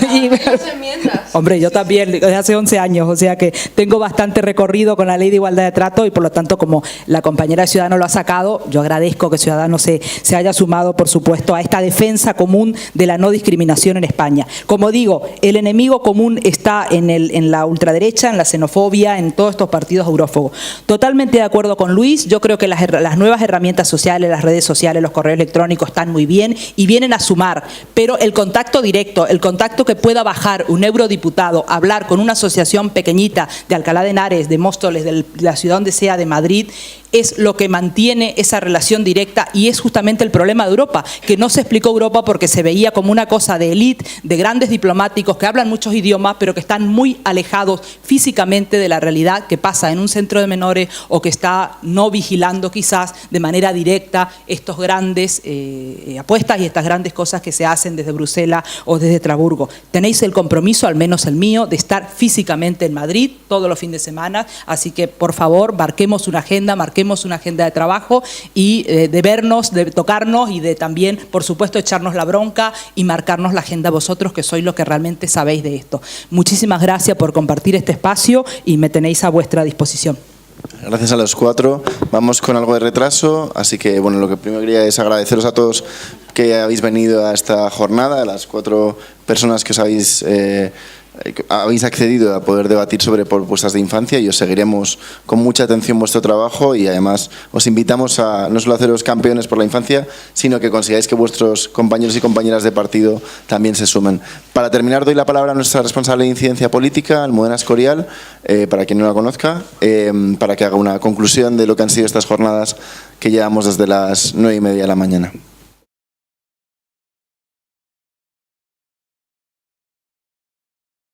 Hombre, yo también, desde hace 11 años, o sea que tengo bastante recorrido con la Ley de Igualdad de Trato y por lo tanto, como la compañera de Ciudadanos lo ha sacado, yo agradezco que Ciudadanos se haya sumado, por supuesto, a esta defensa común de la no discriminación en España. Como digo, el enemigo común está en la ultraderecha, en la xenofobia, en todos estos partidos eurófobos. Totalmente de acuerdo con Luis, yo creo que las nuevas herramientas sociales, las redes sociales, los correos electrónicos están muy bien y vienen a sumar, pero el contacto directo, el contacto que pueda bajar un eurodiputado, hablar con una asociación pequeñita de Alcalá de Henares, de Móstoles, de la ciudad donde sea, de Madrid, es lo que mantiene esa relación directa y es justamente el problema de Europa, que no se explicó Europa porque se veía como una cosa de élite, de grandes diplomáticos que hablan muchos idiomas, pero que están muy alejados físicamente de la realidad que pasa en un centro de menores o que está no vigilando quizás de manera directa estos grandes apuestas y estas grandes cosas que se hacen desde Bruselas o desde Estrasburgo. Tenéis el compromiso, al menos el mío, de estar físicamente en Madrid todos los fines de semana, así que por favor marquemos una agenda de trabajo y de vernos, de tocarnos y de también, por supuesto, echarnos la bronca y marcarnos la agenda vosotros, que sois los que realmente sabéis de esto. Muchísimas gracias por compartir este espacio y me tenéis a vuestra disposición. Gracias a los cuatro. Vamos con algo de retraso, así que bueno, lo que primero quería es agradeceros a todos que habéis venido a esta jornada, a las 4 personas que os habéis habéis accedido a poder debatir sobre propuestas de infancia y os seguiremos con mucha atención vuestro trabajo, y además os invitamos a no solo haceros campeones por la infancia, sino que consigáis que vuestros compañeros y compañeras de partido también se sumen. Para terminar, doy la palabra a nuestra responsable de incidencia política, Almudena Escorial, para quien no la conozca, para que haga una conclusión de lo que han sido estas jornadas que llevamos desde las 9:30 de la mañana.